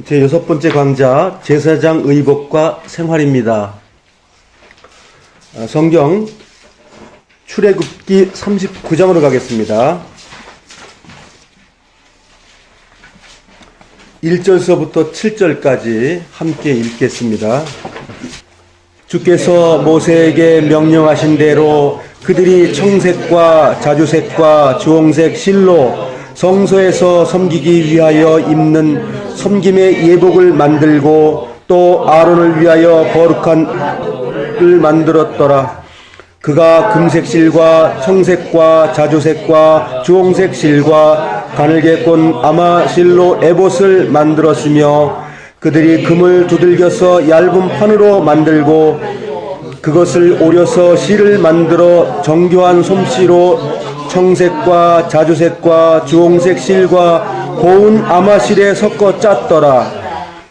제6번째 강좌 제사장 의복과 생활입니다. 성경 출애굽기 39장으로 가겠습니다. 1절서부터 7절까지 함께 읽겠습니다. 주께서 모세에게 명령하신 대로 그들이 청색과 자주색과 주홍색 실로 성소에서 섬기기 위하여 입는 섬김의 예복을 만들고 또 아론을 위하여 거룩한 을 만들었더라. 그가 금색 실과 청색과 자주색과 주홍색 실과 가늘게 꼰 아마 실로 에봇을 만들었으며 그들이 금을 두들겨서 얇은 판으로 만들고 그것을 오려서 실을 만들어 정교한 솜씨로 청색과 자주색과 주홍색 실과 고운 아마실에 섞어 짰더라.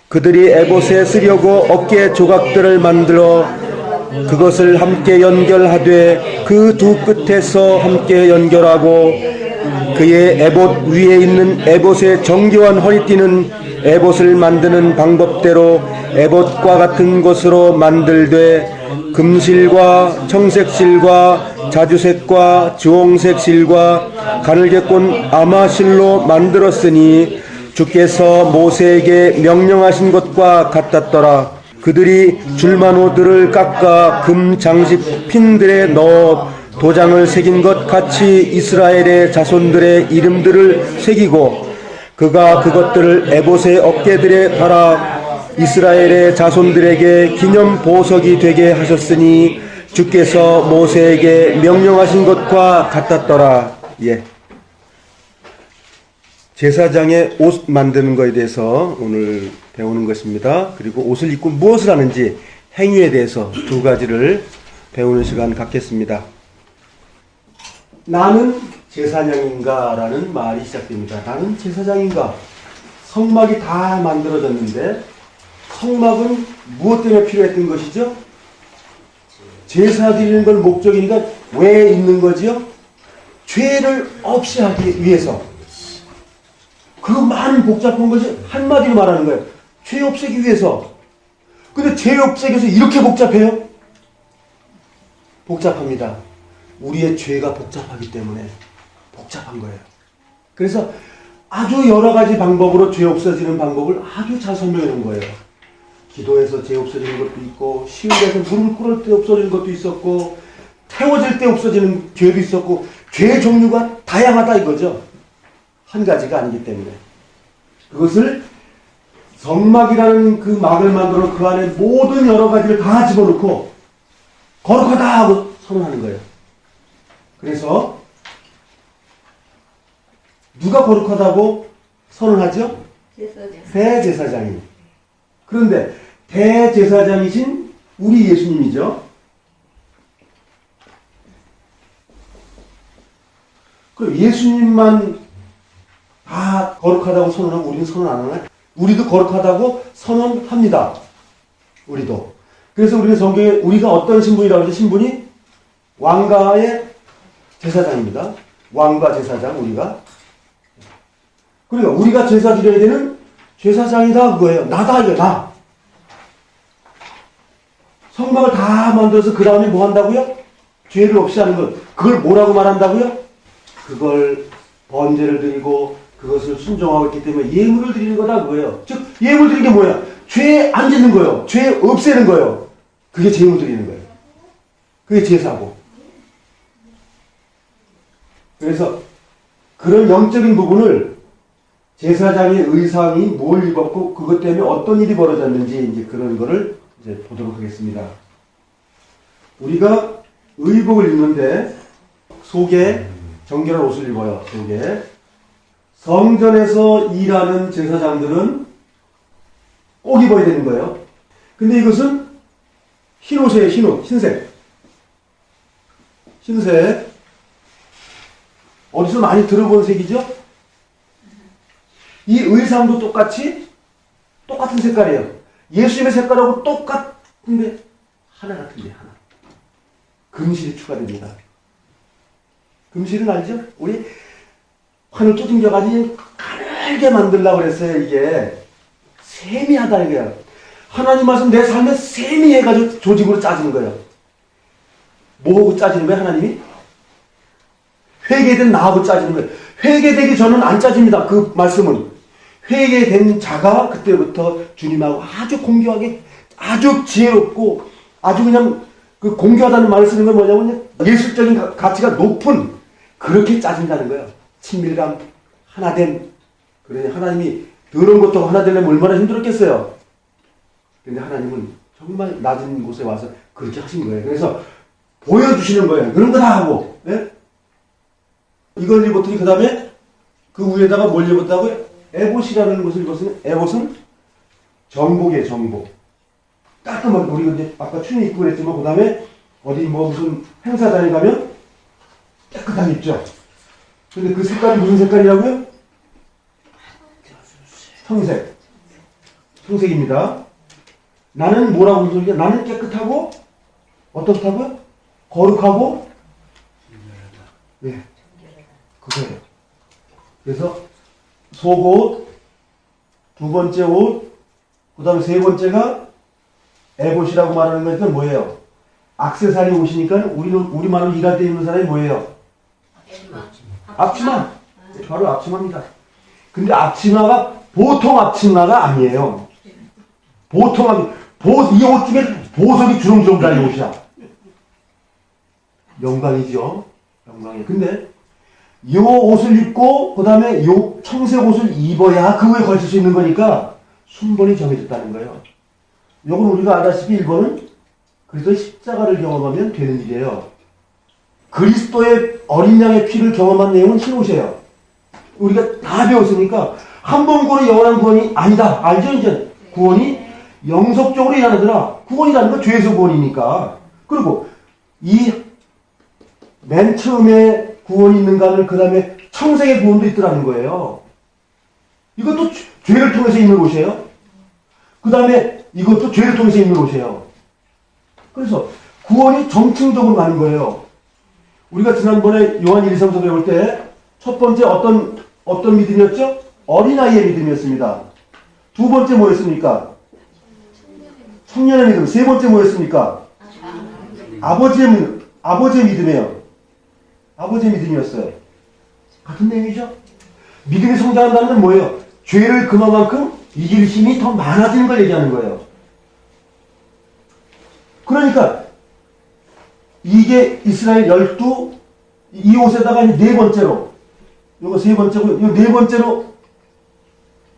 그들이 에봇에 쓰려고 어깨 조각들을 만들어 그것을 함께 연결하되 그 두 끝에서 함께 연결하고 그의 에봇 위에 있는 에봇의 정교한 허리띠는 에봇을 만드는 방법대로 에봇과 같은 것으로 만들되 금실과 청색실과 자주색과 주홍색 실과 가늘게 꼰 아마실로 만들었으니 주께서 모세에게 명령하신 것과 같았더라. 그들이 줄마노들을 깎아 금 장식 핀들에 넣어 도장을 새긴 것 같이 이스라엘의 자손들의 이름들을 새기고 그가 그것들을 에봇의 어깨들에 달아 이스라엘의 자손들에게 기념 보석이 되게 하셨으니 주께서 모세에게 명령하신 것과 같았더라. 제사장의 옷 만드는 것에 대해서 오늘 배우는 것입니다. 그리고 옷을 입고 무엇을 하는지 행위에 대해서 두 가지를 배우는 시간 갖겠습니다. 나는 제사장인가? 라는 말이 시작됩니다. 나는 제사장인가? 성막이 다 만들어졌는데 성막은 무엇 때문에 필요했던 것이죠? 제사 드리는 걸 목적이니까 왜 있는 거지요? 죄를 없이 하기 위해서. 그 많은 복잡한 것이 한마디로 말하는 거예요. 죄 없애기 위해서. 근데 죄 없애기 위해서 이렇게 복잡해요? 복잡합니다. 우리의 죄가 복잡하기 때문에 복잡한 거예요. 그래서 아주 여러 가지 방법으로 죄 없어지는 방법을 아주 잘 설명해 놓은 거예요. 기도해서 죄 없어지는 것도 있고, 시위에서 무릎 꿇을 때 없어지는 것도 있었고, 태워질 때 없어지는 죄도 있었고, 죄의 종류가 다양하다 이거죠. 한 가지가 아니기 때문에. 그것을 성막이라는 그 막을 만들어 그 안에 모든 여러 가지를 다 집어넣고 거룩하다 하고 선언하는 거예요. 그래서 누가 거룩하다고 선언하죠? 대제사장이. 그런데 대제사장이신 우리 예수님이죠. 그럼 예수님만 다 거룩하다고 선언하고 우리는 선언 안 하나요? 우리도 거룩하다고 선언합니다. 우리도. 그래서 우리는 성경에 우리가 어떤 신분이라고 하죠? 신분이 왕가의 제사장입니다. 왕과 제사장 우리가. 그러니까 우리가 제사 드려야 되는 제사장이다 그거예요. 나다 이거 나. 성막을 다 만들어서 그 다음에 뭐 한다고요? 죄를 없이 하는 것. 그걸 뭐라고 말한다고요? 그걸 번제를 드리고 그것을 순종하고 있기 때문에 예물을 드리는 거다 그거예요. 즉 예물 드리는 게 뭐야? 죄 안 짓는 거예요. 죄 없애는 거예요. 그게 예물 드리는 거예요. 그게 제사고. 그래서 그런 영적인 부분을 제사장의 의상이 뭘 입었고 그것 때문에 어떤 일이 벌어졌는지 이제 그런 거를 이제 보도록 하겠습니다. 우리가 의복을 입는데 속에 정결한 옷을 입어요. 속에. 성전에서 일하는 제사장들은 꼭 입어야 되는 거예요. 근데 이것은 흰 옷이에요. 흰 옷. 흰색. 흰색. 어디서 많이 들어본 색이죠? 이 의상도 똑같은 색깔이에요. 예수님의 색깔하고 똑같은데 하나 같은데 하나. 금실이 추가됩니다. 금실은 알죠? 우리 판을 쪼ting겨가지고 가늘게 만들려고 그랬어요. 이게 세미하다 이거야. 하나님 말씀 내 삶에 세미해가지고 조직으로 짜지는 거예요. 뭐하고 짜지는 거예요, 하나님이? 회개된 나하고 짜지는 거예요. 회개되기 전은 안 짜집니다. 그 말씀은. 회개된 자가 그때부터 주님하고 아주 공교하게, 아주 지혜롭고, 아주 그냥 그 공교하다는 말을 쓰는 건 뭐냐면 예술적인 가치가 높은, 그렇게 짜진다는 거예요. 친밀감, 하나됨. 그러니 하나님이 더러운 것도 하나 되려면 얼마나 힘들었겠어요. 근데 하나님은 정말 낮은 곳에 와서 그렇게 하신 거예요. 그래서 보여주시는 거예요. 그런 거 다 하고. 네? 이걸 입었더니 그 다음에 그 위에다가 뭘 입었다고요? 에봇이라는 것을 입었으면, 에봇은 정복이에요, 정복. 깔끔하게, 우리 이제 아까 춘이 입고 그랬지만, 그 다음에 어디 뭐 무슨 행사장에 가면 깨끗하게 입죠. 근데 그 색깔이 무슨 색깔이라고요? 청색. 청색입니다. 나는 뭐라고 소리냐? 나는 깨끗하고, 어떻다고요? 거룩하고, 네. 그거예요. 그래서 속옷, 두 번째 옷, 그 다음에 세 번째가 에봇이라고 말하는 거니까 뭐예요? 액세서리 옷이니까 우리말로 일할 때 입는 사람이 뭐예요? 앞치마. 바로 앞치마입니다. 근데 앞치마가 보통 앞치마가 아니에요. 보통 이 옷 중에 보석이 주렁주렁 달린 옷이야. 영광이죠. 영광이에요. 근데 이 옷을 입고 그 다음에 이 청색 옷을 입어야 그 위에 걸칠 수 있는 거니까 순번이 정해졌다는 거예요. 이건 우리가 알다시피 1번은 그리스도의 십자가를 경험하면 되는 일이에요. 그리스도의 어린 양의 피를 경험한 내용은 흰옷이에요. 우리가 다 배웠으니까 한 번 구원이 영원한 구원이 아니다. 알죠? 이제 구원이 영속적으로 일어나더라. 구원이라는 건 죄에서 구원이니까. 그리고 이 맨 처음에 구원이 있는가를 그 다음에 청색의 구원도 있더라는 거예요. 이것도 죄를 통해서 있는 옷이에요. 그 다음에 이것도 죄를 통해서 있는 옷이에요. 그래서 구원이 정층적으로 가는 거예요. 우리가 지난번에 요한 1~2~3서 배울 때 첫 번째 어떤 믿음이었죠? 어린아이의 믿음이었습니다. 두 번째 뭐였습니까? 청년의 믿음. 세 번째 뭐였습니까? 아버지의 믿음이에요. 아버지의 믿음이었어요. 같은 내용이죠? 믿음이 성장한다는 건 뭐예요? 죄를 그만큼 이길 힘이 더 많아지는 걸 얘기하는 거예요. 그러니까 이게 이스라엘 12, 이 옷에다가 네 번째로, 요거 세 번째고, 요 네 번째로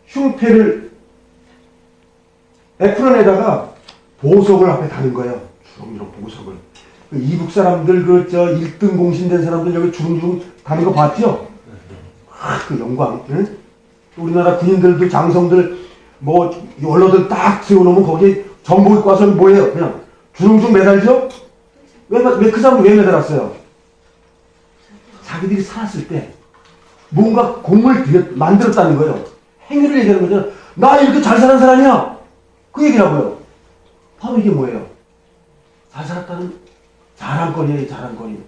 흉패를 에프론에다가 보석을 앞에 다는 거예요. 주렁주렁 보석을. 이북 사람들, 1등 공신된 사람들 여기 주렁주렁 다는 거 봤죠? 그 영광. 응? 우리나라 군인들도 장성들, 원로들 딱 세워놓으면 거기 정복 입고 와서 뭐예요? 그냥 주렁주렁 매달죠? 왜 그 사람은 왜 매달았어요? 자기들이 살았을 때 뭔가 공을 만들었다는 거예요. 행위를 얘기하는 거죠. 나 이렇게 잘 사는 사람이야. 그 얘기라고요. 바로 이게 뭐예요? 잘 살았다는 자랑거리예요, 자랑거리.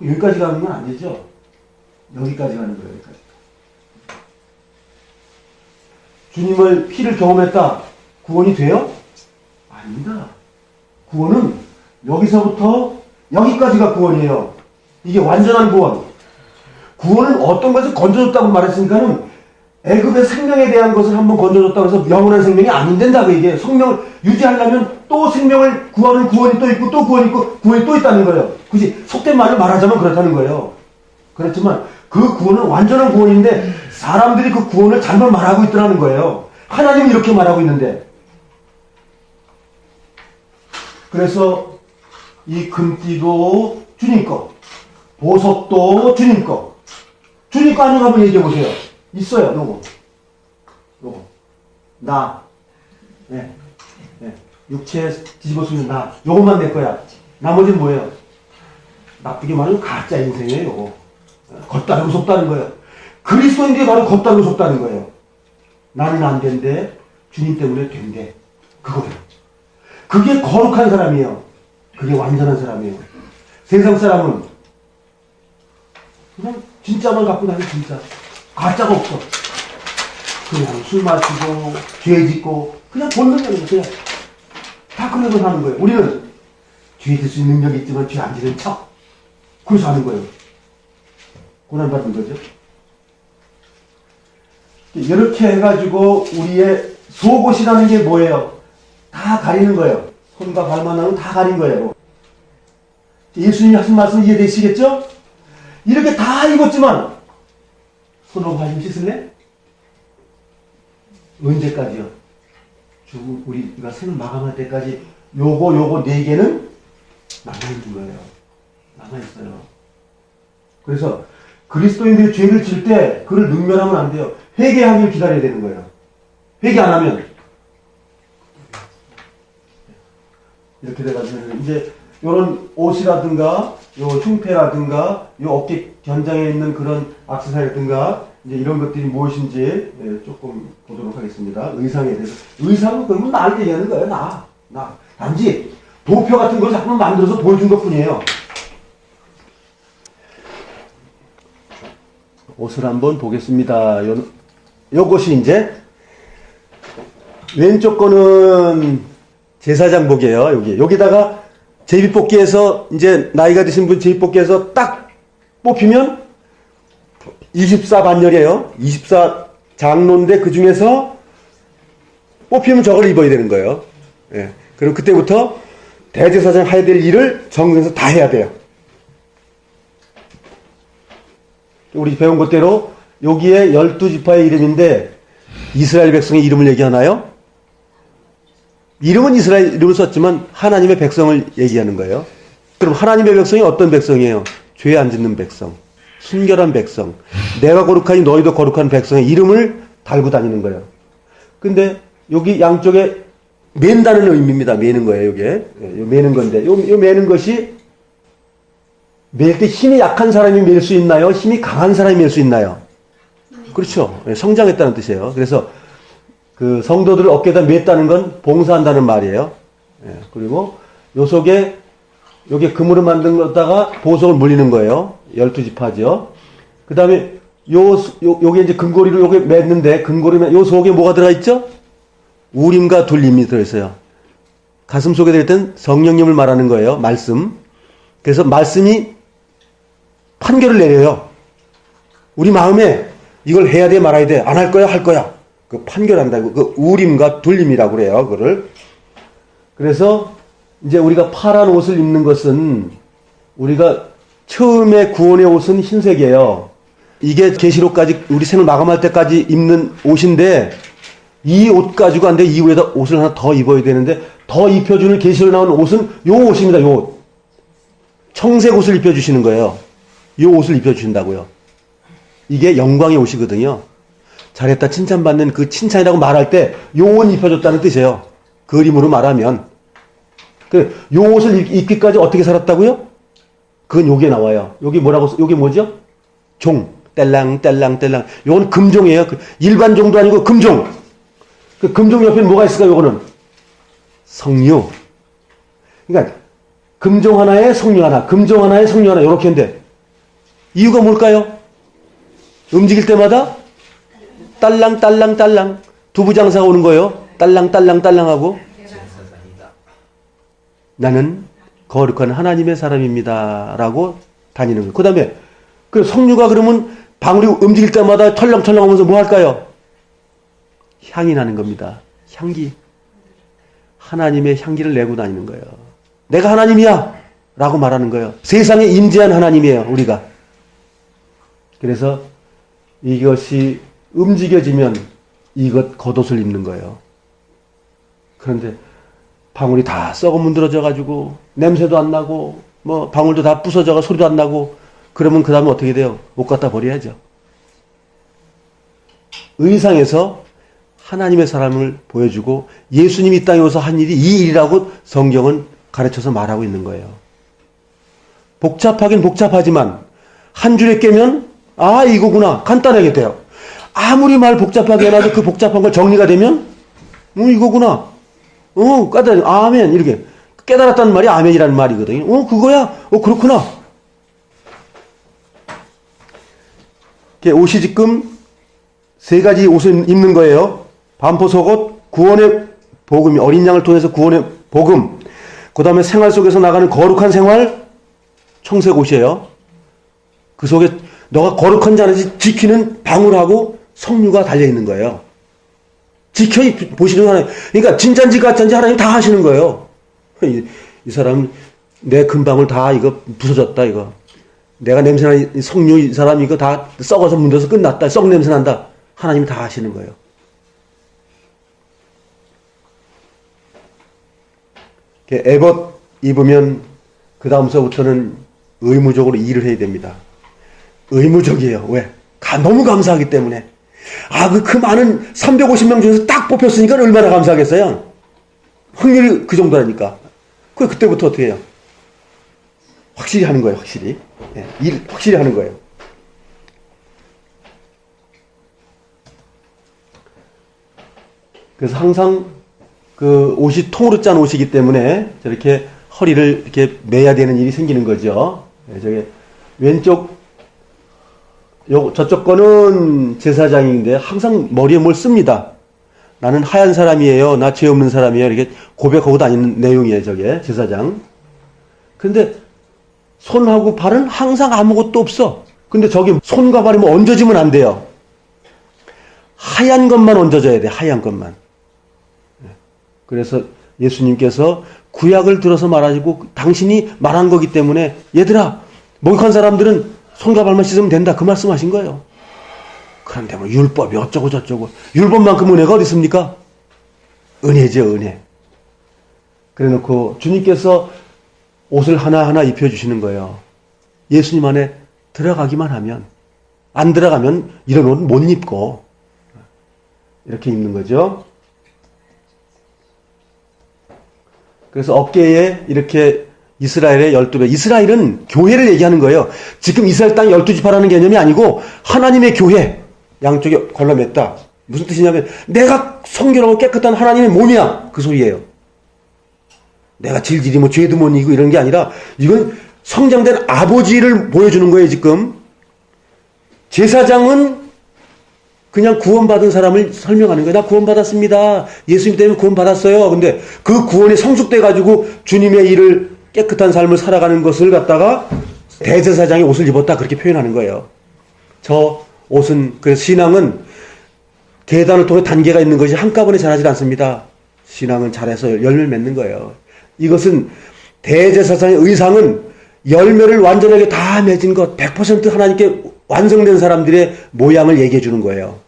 여기까지 가는 건 안 되죠? 여기까지 가는 거예요, 여기까지. 주님의 피를 경험했다. 구원이 돼요? 아닙니다. 구원은 여기서부터 여기까지가 구원이에요. 이게 완전한 구원. 구원은 어떤 것을 건져줬다고 말했으니까는 애굽의 생명에 대한 것을 한번 건져줬다고 해서 영원한 생명이 안 된다고 이게 생명을 유지하려면 또 생명을 구하는 구원이 또 있고 또 구원이 있고 구원이 또 있다는 거예요. 굳이 속된 말을 말하자면 그렇다는 거예요. 그렇지만 그 구원은 완전한 구원인데 사람들이 그 구원을 잘못 말하고 있더라는 거예요. 하나님은 이렇게 말하고 있는데. 그래서 이 금띠도 주님 거, 보석도 주님 거. 주님 거 아니면 한번 얘기해 보세요. 있어요, 요거. 나. 네. 육체에 뒤집어 쓰는 나. 요것만 내 거야. 나머지는 뭐예요? 나쁘게 말하면 가짜 인생이에요, 요거. 겉다리고 속다는 거예요. 그리스도인들이 바로 겉다리고 속다는 거예요. 나는 안 된대. 주님 때문에 된대. 그거예요. 그게 거룩한 사람이에요. 그게 완전한 사람이에요. 세상 사람은 그냥 진짜만 갖고 다니 진짜. 가짜가 없어. 그냥 술 마시고 죄 짓고 그냥 본능적으로 그냥 다 그러면 하는 거예요. 우리는 죄 질 수 있는 능력이 있지만 죄 안 지는 척 그래서 하는 거예요. 고난받은 거죠. 이렇게 해가지고 우리의 속옷이라는 게 뭐예요? 다 가리는 거예요. 손과 발만 하면 다 가린 거예요. 예수님이 하신 말씀 이해되시겠죠? 이렇게 다 입었지만 손하고 발 좀 씻을래? 언제까지요? 우리가 생을 마감할 때까지 요거 4개는 남아있는 거예요. 남아있어요. 그래서 그리스도인들이 죄를 질 때 그를 능멸하면 안 돼요. 회개하길 기다려야 되는 거예요. 회개 안 하면 이렇게 돼가지고 이제 요런 옷이라든가 요 흉패라든가 요 어깨 견장에 있는 그런 액세서리라든가 이제 이런 것들이 무엇인지 조금 보도록 하겠습니다. 의상에 대해서. 의상은 그러면 나를 얘기하는 거예요. 나. 단지 도표 같은 걸 자꾸 만들어서 보여준 것 뿐이에요. 옷을 한번 보겠습니다. 요것이 이제 왼쪽 거는 제사장복이에요. 여기다가 제비뽑기에서 이제 나이가 드신 분 제비뽑기에서 딱 뽑히면 24 반열이에요. 24 장로인데 그 중에서 뽑히면 저걸 입어야 되는 거예요. 예. 그럼 그때부터 대제사장 해야 될 일을 정성에서 다 해야 돼요. 우리 배운 것대로 여기에 12지파의 이름인데 이스라엘 백성의 이름을 얘기하나요? 이름은 이스라엘 이름을 썼지만 하나님의 백성을 얘기하는 거예요. 그럼 하나님의 백성이 어떤 백성이에요? 죄 안 짓는 백성, 순결한 백성, 내가 거룩하니 너희도 거룩한 백성의 이름을 달고 다니는 거예요. 근데 여기 양쪽에 맨다는 의미입니다. 매는 거예요. 이게 매는 건데 요 매는 것이 맬 때 힘이 약한 사람이 맬 수 있나요? 힘이 강한 사람이 맬 수 있나요? 그렇죠. 성장했다는 뜻이에요. 그래서 그 성도들을 어깨에다 맸다는 건 봉사한다는 말이에요. 그리고 요 속에 요게 금으로 만든 것다가 보석을 물리는 거예요. 12지파죠. 그 다음에 요게 이제 금고리로 요게 맸는데 금고리 요 속에 뭐가 들어있죠? 우림과 둘림이 들어있어요. 가슴 속에 들어있던 성령님을 말하는 거예요. 말씀. 그래서 말씀이 판결을 내려요. 우리 마음에 이걸 해야 돼 말아야 돼 안 할 거야 할 거야 그 판결한다고 그 우림과 둘림이라고 그래요. 그거를. 그래서 이제 우리가 파란 옷을 입는 것은 우리가 처음에 구원의 옷은 흰색이에요. 이게 계시록까지 우리 생을 마감할 때까지 입는 옷인데 이 옷 가지고 안 돼. 이후에다 옷을 하나 더 입어야 되는데 더 입혀주는 계시록 나오는 옷은 요 옷입니다. 요 옷. 청색 옷을 입혀주시는 거예요. 요 옷을 입혀주신다고요. 이게 영광의 옷이거든요. 잘했다 칭찬받는 그 칭찬이라고 말할 때 요 옷 입혀줬다는 뜻이에요. 그림으로 말하면. 요 옷을 입기까지 어떻게 살았다고요? 그건 요게 나와요. 요게 뭐라고, 요게 뭐죠? 종. 뗄랑뗄랑뗄랑. 요건 금종이에요. 일반 종도 아니고 금종. 그 금종 옆에 뭐가 있을까요? 요거는 성류. 그러니까 금종 하나에 성류 하나, 금종 하나에 성류 하나 이렇게 했는데 이유가 뭘까요? 움직일 때마다 딸랑딸랑딸랑 두부장사가 오는 거예요. 딸랑딸랑딸랑하고 나는 거룩한 하나님의 사람입니다 라고 다니는 거예요. 그 다음에 그 성류가 그러면 방울이 움직일 때마다 털렁털렁 하면서 뭐 할까요? 향이 나는 겁니다. 향기. 하나님의 향기를 내고 다니는 거예요. 내가 하나님이야 라고 말하는 거예요. 세상에 임재한 하나님이에요. 우리가. 그래서 이것이 움직여지면 이것 겉옷을 입는 거예요. 그런데 방울이 다 썩어 문드러져 가지고 냄새도 안 나고 뭐 방울도 다 부서져가 소리도 안 나고 그러면 그 다음에 어떻게 돼요? 옷 갖다 버려야죠. 의상에서 하나님의 사람을 보여주고 예수님이 이 땅에 오서 한 일이 이 일이라고 성경은 가르쳐서 말하고 있는 거예요. 복잡하긴 복잡하지만 한 줄에 깨면 아 이거구나 간단하게 돼요. 아무리 말 복잡하게 해놔도 그 복잡한 걸 정리가 되면 이거구나 까다로워 아멘 이렇게 깨달았다는 말이 아멘이라는 말이거든요. 그거야 그렇구나. 옷이 지금 세 가지 옷을 입는 거예요. 반포 속옷, 구원의 복음, 어린 양을 통해서 구원의 복음, 그 다음에 생활 속에서 나가는 거룩한 생활, 청색 옷이에요. 그 속에 너가 거룩한지 아닌지 지키는 방울하고 석류가 달려있는 거예요. 지켜 보시는 하나님. 그러니까 진짠지 가짠지 하나님 다 하시는 거예요. 이 사람 내 금방울 다 이거 부서졌다 이거. 내가 냄새나는 석류 이 사람 이거 다 썩어서 문져서 끝났다. 썩 냄새 난다. 하나님이 다 하시는 거예요. 에봇 입으면 그 다음서부터는 의무적으로 일을 해야 됩니다. 의무적이에요. 왜? 너무 감사하기 때문에. 그 많은 350명 중에서 딱 뽑혔으니까 얼마나 감사하겠어요? 확률이 그 정도라니까. 그때부터 어떻게 해요? 확실히 하는 거예요, 확실히. 네, 일 확실히 하는 거예요. 그래서 항상 그 옷이 통으로 짠 옷이기 때문에 저렇게 허리를 이렇게 매야 되는 일이 생기는 거죠. 네, 저게 왼쪽 저쪽 거는 제사장인데 항상 머리에 뭘 씁니다. 나는 하얀 사람이에요. 나 죄 없는 사람이에요. 이렇게 고백하고 다니는 내용이에요. 저게 제사장. 근데 손하고 발은 항상 아무것도 없어. 근데 저기 손과 발이 뭐 얹어지면 안 돼요. 하얀 것만 얹어져야 돼. 하얀 것만. 그래서 예수님께서 구약을 들어서 말하시고 당신이 말한 거기 때문에 얘들아 목욕한 사람들은 손과 발만 씻으면 된다. 그 말씀하신 거예요. 그런데 뭐 율법이 어쩌고 저쩌고. 율법만큼 은혜가 어디 있습니까? 은혜죠, 은혜. 그래 놓고 주님께서 옷을 하나하나 입혀주시는 거예요. 예수님 안에 들어가기만 하면. 안 들어가면 이런 옷은 못 입고. 이렇게 입는 거죠. 그래서 어깨에 이렇게 이스라엘의 12배. 이스라엘은 교회를 얘기하는 거예요. 지금 이스라엘 땅 12지파라는 개념이 아니고 하나님의 교회. 양쪽에 걸러맸다. 무슨 뜻이냐면 내가 성결하고 깨끗한 하나님의 몸이야. 그 소리예요. 내가 질질이 뭐 죄도 못 이기고 이런 게 아니라 이건 성장된 아버지를 보여주는 거예요. 지금. 제사장은 그냥 구원받은 사람을 설명하는 거예요. 나 구원받았습니다. 예수님 때문에 구원받았어요. 근데 그 구원이 성숙돼가지고 주님의 일을 깨끗한 삶을 살아가는 것을 갖다가 대제사장이 옷을 입었다. 그렇게 표현하는 거예요. 저 옷은, 그래서 신앙은 계단을 통해 단계가 있는 것이 한꺼번에 자라지 않습니다. 신앙은 잘해서 열매를 맺는 거예요. 이것은 대제사장의 의상은 열매를 완전하게 다 맺은 것, 100% 하나님께 완성된 사람들의 모양을 얘기해 주는 거예요.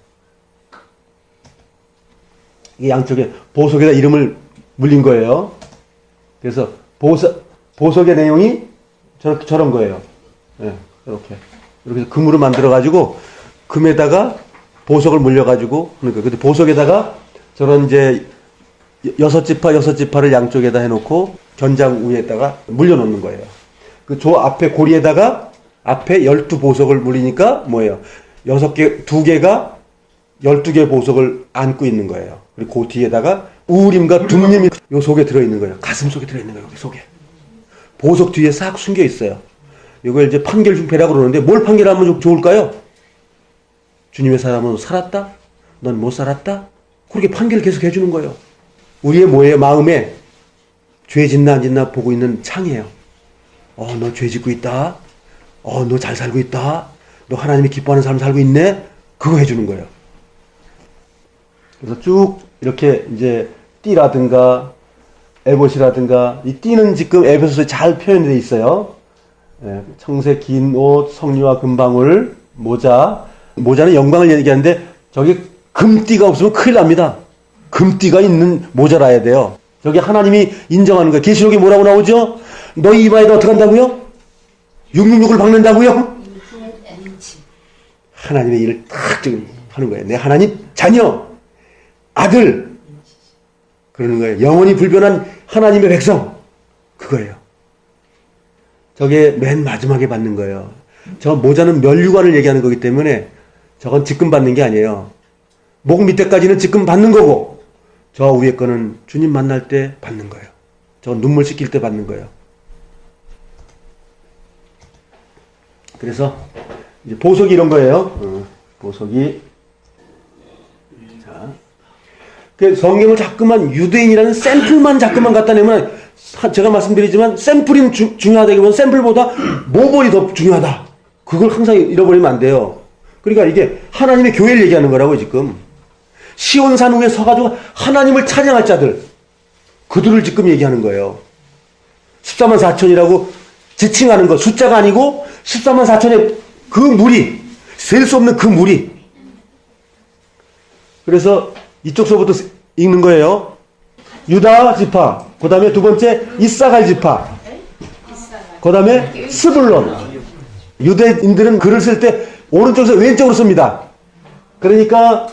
이 양쪽에 보석에다 이름을 물린 거예요. 그래서 보석의 내용이 저런 거예요. 네, 이렇게 금으로 만들어가지고 금에다가 보석을 물려가지고 그러니까 근데 보석에다가 저런 이제 6지파를 양쪽에다 해놓고 견장 위에다가 물려놓는 거예요. 그 조 앞에 고리에다가 앞에 12보석을 물리니까 뭐예요? 2개가 12개의 보석을 안고 있는 거예요. 그리고 그 뒤에다가 우림과 둠림이 요 속에 들어있는 거예요. 가슴 속에 들어있는 거예요. 여기 속에. 보석 뒤에 싹 숨겨 있어요. 이걸 이제 판결중패라고 그러는데 뭘 판결하면 좋을까요? 주님의 사람은 살았다? 넌 못 살았다? 그렇게 판결을 계속 해주는 거예요. 우리의 뭐예요? 마음에 죄 짓나 안 짓나 보고 있는 창이에요. 너 죄 짓고 있다? 너 잘 살고 있다? 너 하나님이 기뻐하는 삶 살고 있네? 그거 해주는 거예요. 그래서 쭉 이렇게 이제 띠라든가 에봇이라든가 이 띠는 지금 에베소서에 잘 표현되어 있어요. 청색 긴 옷, 석류와 금방울, 모자는 영광을 얘기하는데 저기 금띠가 없으면 큰일 납니다. 금띠가 있는 모자라야 돼요. 저기 하나님이 인정하는 거예요. 계시록에 뭐라고 나오죠? 너희 이마에다 어떻게 한다고요? 666을 박는다고요? 하나님의 일을 탁 하는 거예요. 내 하나님 자녀, 아들 그러는 거예요. 영원히 불변한 하나님의 백성 그거예요. 저게 맨 마지막에 받는 거예요. 저 모자는 면류관을 얘기하는 거기 때문에 저건 직금 받는 게 아니에요. 목 밑에까지는 직금 받는 거고 저 위에 거는 주님 만날 때 받는 거예요. 저건 눈물 씻길 때 받는 거예요. 그래서 이제 보석이 이런 거예요. 보석이 성경을 자꾸만 유대인이라는 샘플만 자꾸만 갖다 내면 제가 말씀드리지만 샘플이 중요하다기보다는 샘플보다 모본이 더 중요하다. 그걸 항상 잃어버리면 안 돼요. 그러니까 이게 하나님의 교회를 얘기하는 거라고 지금. 시온산 위에 서가지고 하나님을 찬양할 자들, 그들을 지금 얘기하는 거예요. 14만 4천이라고 지칭하는 것, 숫자가 아니고 14만 4천의 그 무리, 셀 수 없는 그 무리. 그래서 이쪽서부터 읽는 거예요. 유다 지파, 그 다음에 두 번째 이사갈 지파, 그 다음에 스불론. 유대인들은 글을 쓸 때 오른쪽에서 왼쪽으로 씁니다. 그러니까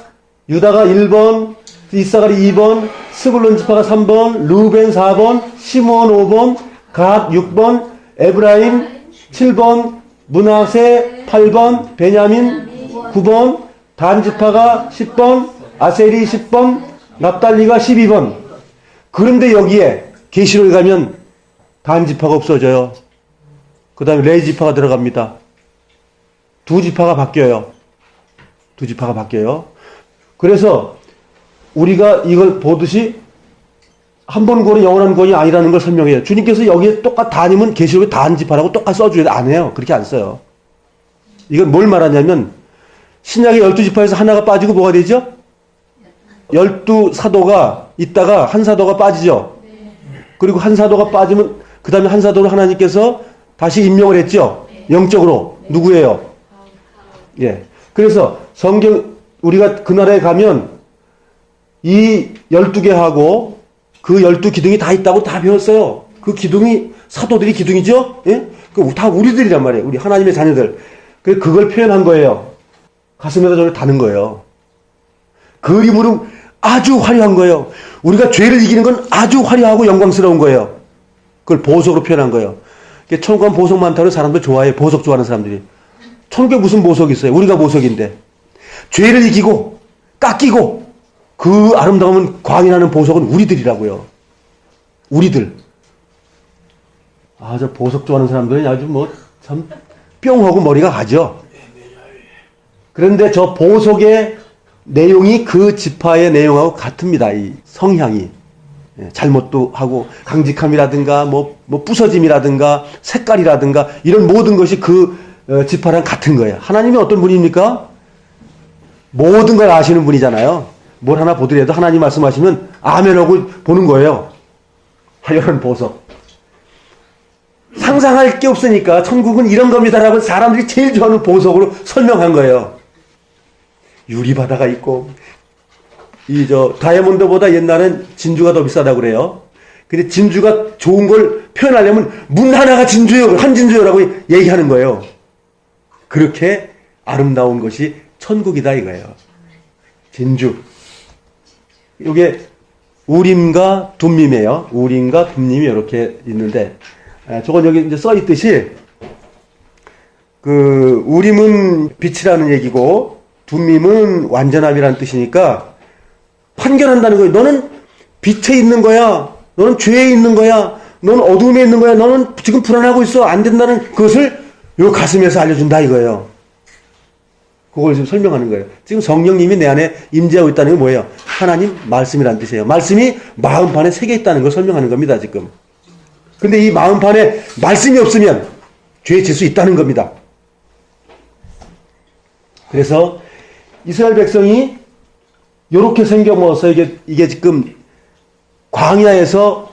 유다가 1번, 이사갈이 2번, 스불론 지파가 3번, 루벤 4번, 시므온 5번, 갓 6번, 에브라임 7번, 므낫세 8번, 베냐민 9번, 단 지파가 10번, 아셀이 10번, 납달리가 12번. 그런데 여기에 계시록에 가면 단 지파가 없어져요. 그 다음에 레위 지파가 들어갑니다. 두 지파가 바뀌어요. 두 지파가 바뀌어요. 그래서 우리가 이걸 보듯이 한 번 구원은 영원한 구원이 아니라는 걸 설명해요. 주님께서 여기에 똑같 단임은 계시록에 단 지파라고 똑같이 써줘야 돼. 안 해요. 그렇게 안 써요. 이건 뭘 말하냐면 신약의 12지파에서 하나가 빠지고 뭐가 되죠? 12사도가 있다가 한 사도가 빠지죠. 그리고 한 사도가 빠지면 그 다음에 한 사도를 하나님께서 다시 임명을 했죠. 영적으로. 누구예요? 예. 그래서 성경 우리가 그 나라에 가면 이 12개하고 그 12기둥이 다 있다고 다 배웠어요. 그 기둥이 사도들이 기둥이죠. 예? 그 다 우리들이란 말이에요. 우리 하나님의 자녀들. 그걸 표현한 거예요. 가슴에다 저를 다는 거예요. 그림으로 아주 화려한 거예요. 우리가 죄를 이기는 건 아주 화려하고 영광스러운 거예요. 그걸 보석으로 표현한 거예요. 천국 가면 보석 많다고 사람들 좋아해요. 보석 좋아하는 사람들이. 천국에 무슨 보석이 있어요? 우리가 보석인데. 죄를 이기고 깎이고 그 아름다움은 광이 나는 보석은 우리들이라고요. 우리들. 아, 저 보석 좋아하는 사람들은 아주 뭐 참 뿅하고 머리가 가죠. 그런데 저 보석의 내용이 그 지파의 내용하고 같습니다. 이 성향이. 잘못도 하고 강직함이라든가 뭐 부서짐이라든가 색깔이라든가 이런 모든 것이 그 지파랑 같은 거예요. 하나님이 어떤 분입니까? 모든 걸 아시는 분이잖아요. 뭘 하나 보더라도 하나님 말씀하시면 아멘하고 보는 거예요. 하여간 보석. 상상할 게 없으니까 천국은 이런 겁니다라고 사람들이 제일 좋아하는 보석으로 설명한 거예요. 유리바다가 있고 다이아몬드보다 옛날엔 진주가 더 비싸다고 그래요. 근데 진주가 좋은 걸 표현하려면 문 하나가 진주요, 한 진주요라고 얘기하는 거예요. 그렇게 아름다운 것이 천국이다 이거예요. 진주. 이게 우림과 둠밈이에요. 우림과 둠밈이 이렇게 있는데, 저건 여기 이제 써 있듯이, 우림은 빛이라는 얘기고, 둠밈은 완전함이라는 뜻이니까, 판결한다는 거예요. 너는 빛에 있는 거야. 너는 죄에 있는 거야. 너는 어둠에 있는 거야. 너는 지금 불안하고 있어. 안 된다는 그것을 요 가슴에서 알려준다 이거예요. 그걸 지금 설명하는 거예요. 지금 성령님이 내 안에 임재하고 있다는 게 뭐예요? 하나님 말씀이라는 뜻이에요. 말씀이 마음판에 새겨 있다는 걸 설명하는 겁니다. 지금. 근데 이 마음판에 말씀이 없으면 죄에 질 수 있다는 겁니다. 그래서 이스라엘 백성이 요렇게 생겨먹어서 이게 지금 광야에서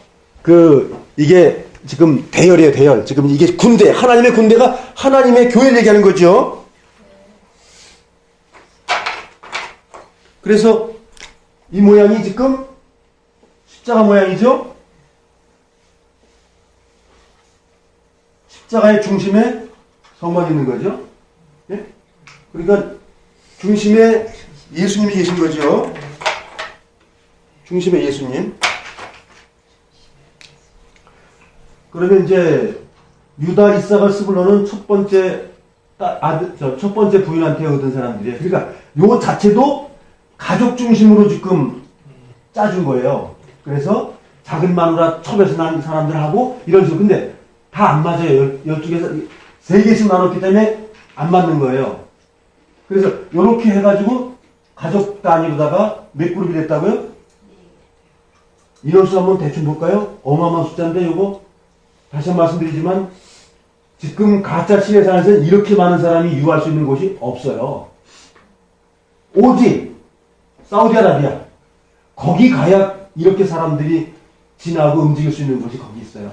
이게 지금 대열이에요, 대열. 지금 이게 군대, 하나님의 군대가 하나님의 교회를 얘기하는 거죠. 그래서 이 모양이 지금 십자가 모양이죠. 십자가의 중심에 성막이 있는 거죠. 예? 그러니까 중심에 예수님이 계신 거죠. 중심에 예수님. 그러면 이제 유다 이사갈 스불론은 첫 번째 부인한테 얻은 사람들이에요. 그러니까 요 자체도 가족 중심으로 지금 짜준 거예요. 그래서 작은 마누라 첩에서 난 사람들하고 이런 식으로. 근데 다 안 맞아요. 12개에서 3개씩 나눴기 때문에 안 맞는 거예요. 그래서 요렇게 해가지고 가족 단위로다가 몇 그룹이 됐다고요? 인원수 한번 대충 볼까요? 어마어마한 숫자인데 요거 다시 한번 말씀드리지만 지금 가짜 시내산에서는 이렇게 많은 사람이 유할 수 있는 곳이 없어요. 오직 사우디아라비아 거기 가야 이렇게 사람들이 지나고 움직일 수 있는 곳이 거기 있어요.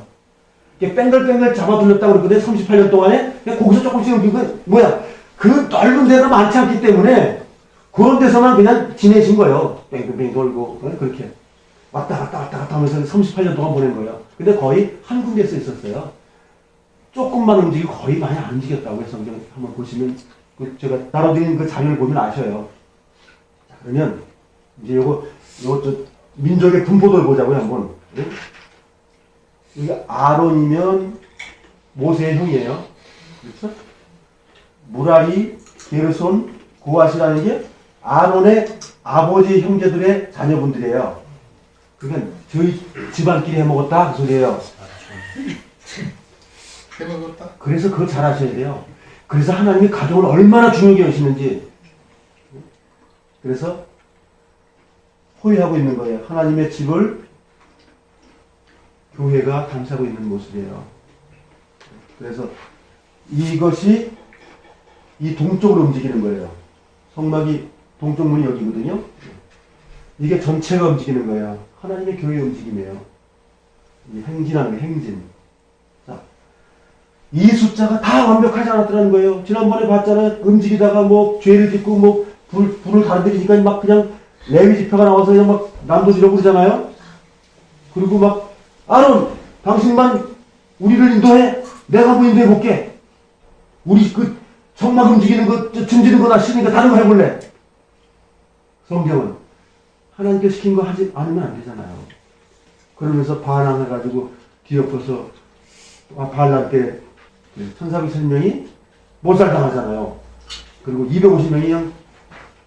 이렇게 뺑글뺑글 잡아 돌렸다고 그러거든. 38년 동안에 그냥 거기서 조금씩 움직이고 뭐야 그 넓은 데가 많지 않기 때문에 그런 데서만 그냥 지내신 거예요. 뺑뺑뺑 돌고 그렇게 왔다 갔다 하면서 38년 동안 보낸 거예요. 근데 거의 한 군데에서 있었어요. 조금만 움직이고 거의 많이 안 움직였다고 해서 성경 한번 보시면 제가 따라드린 그 자료를 보면 아셔요. 자, 그러면 이제 요거 저 민족의 분포도를 보자고요 한번. 네? 여기 아론이면 모세의 형이에요. 그렇죠? 무라리, 게르손, 고앗이라는 게 아론의 아버지 형제들의 자녀분들이에요. 그러니까 저희 집안끼리 해먹었다 그 소리예요. 해먹었다? 그래서 그걸 잘 아셔야 돼요. 그래서 하나님이 가정을 얼마나 중요하게 여시는지. 그래서 호위하고 있는 거예요. 하나님의 집을 교회가 감싸고 있는 모습이에요. 그래서 이것이 이 동쪽으로 움직이는 거예요. 성막이 동쪽 문이 여기거든요. 이게 전체가 움직이는 거예요. 하나님의 교회의 움직임이에요. 행진하는 게 행진. 자, 이 숫자가 다 완벽하지 않았더라는 거예요. 지난번에 봤잖아요. 움직이다가 뭐 죄를 짓고 뭐 불을 다른데니까 막 그냥 레위 지표가 나와서 그냥 막 남도지라고 그러잖아요. 그리고 막 아론 당신만 우리를 인도해. 내가 한번 인도해 볼게. 우리 그 성막 움직이는 거 춤지는 거 나 싫으니까 다른 거 해볼래. 성경은 하나님께 시킨 거 하지 않으면 안 되잖아요. 그러면서 반항해가지고 뒤엎어서 바알람께 1400명이 몰살당하잖아요. 그리고 250명이 그냥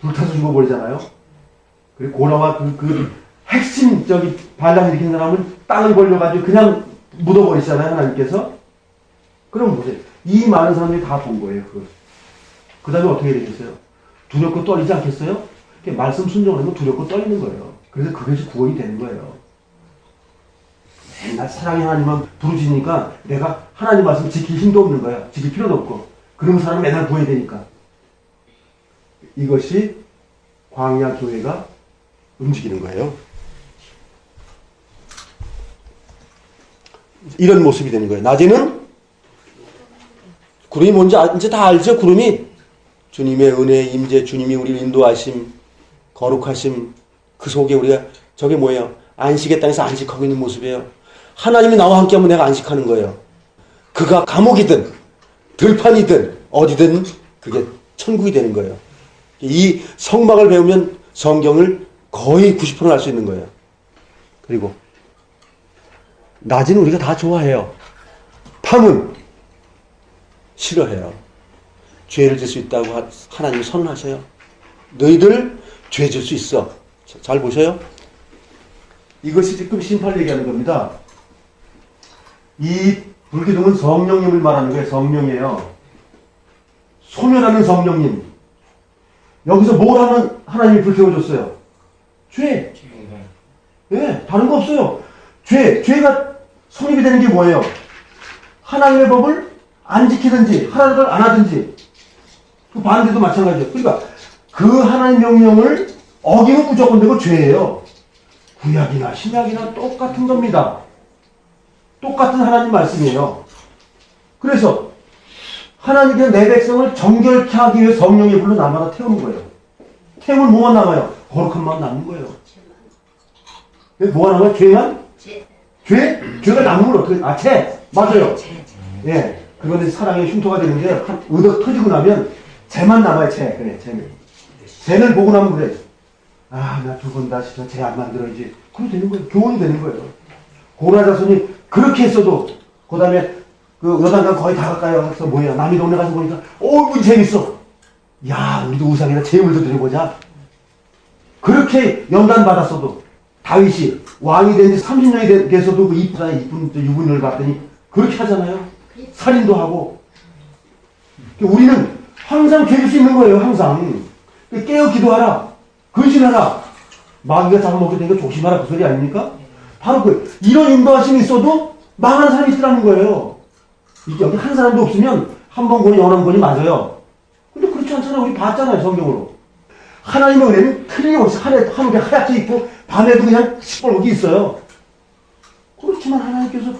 불타서 죽어버리잖아요. 그리고 고라와 그 핵심 바알람 일으킨 사람은 땅을 벌려가지고 그냥 묻어버리잖아요. 하나님께서. 그럼 보세요. 이 많은 사람들이 다 본 거예요. 그 다음에 어떻게 되겠어요? 두렵고 떨리지 않겠어요? 말씀 순종하는 건 두렵고 떨리는 거예요. 그래서 그것이 구원이 되는 거예요. 맨날 사랑의 하나님만 부르짖으니까 내가 하나님 말씀 지킬 힘도 없는 거야. 지킬 필요도 없고. 그러면 사람은 맨날 구해야 되니까. 이것이 광야 교회가 움직이는 거예요. 이런 모습이 되는 거예요. 낮에는 구름이 뭔지 이제 다 알죠? 구름이 주님의 은혜, 임재, 주님이 우리를 인도하심, 거룩하심, 그 속에 우리가 저게 뭐예요? 안식의 땅에서 안식하고 있는 모습이에요. 하나님이 나와 함께하면 내가 안식하는 거예요. 그가 감옥이든 들판이든 어디든 그게 천국이 되는 거예요. 이 성막을 배우면 성경을 거의 90%는 알 수 있는 거예요. 그리고 낮은 우리가 다 좋아해요. 밤은 싫어해요. 죄를 질 수 있다고 하나님이 선언하셔요. 너희들 죄 질 수 있어. 잘 보셔요. 이것이 지금 심판을 얘기하는 겁니다. 이 불기둥은 성령님을 말하는 거예요. 성령이에요. 소멸하는 성령님. 여기서 뭘 하면 하나님이 불태워줬어요? 죄. 예, 다른 거 없어요. 죄가 성립이 되는 게 뭐예요? 하나님의 법을 안 지키든지 하나님을 안 하든지 그 반대도 마찬가지예요. 그러니까 그 하나님 명령을 어기면 무조건 되고 죄예요. 구약이나 신약이나 똑같은 겁니다. 똑같은 하나님 말씀이에요. 그래서 하나님께서 내 백성을 정결케 하기 위해 성령의 불로 날마다 태우는 거예요. 태우면 뭐만 남아요? 거룩한 마음 남는 거예요. 뭐가 남아요? 죄만? 죄? 죄가 남는 걸 어떻게, 죄! 맞아요. 예. 그거는 사랑의 흉터가 되는데, 의덕 터지고 나면, 죄만 남아요, 죄. 그래, 죄는. 죄를 보고 나면 그래. 아, 나 죽은다 싶어. 죄 안 만들어야지. 그럼 되는 거예요. 교훈이 되는 거예요. 고라 자손이 그렇게 했어도, 그 다음에, 그 여단강 거의 다 가까이 와서 뭐야. 남이 동네 가서 보니까, 오, 재밌어. 야, 우리도 우상이나 제물도 드려보자. 그렇게 연단 받았어도, 다윗이 왕이 된 지 30년이 돼서도 그 이쁜 유부녀를 봤더니 그렇게 하잖아요. 살인도 하고. 우리는 항상 죄질 수 있는 거예요. 항상. 깨어 기도하라. 근신하라. 마귀가 잡아먹게 되니까 조심하라. 그 소리 아닙니까? 바로 이런 인도하심이 있어도 망하는 사람이 있더라는 거예요. 여기 한 사람도 없으면 한 번 권이 영원 권이 맞아요. 근데 그렇지 않잖아요. 우리 봤잖아요, 성경으로. 하나님의 은혜는 틀림없이 하늘에 하얗게 있고 밤에도 그냥 시뻘겋게 있어요. 그렇지만 하나님께서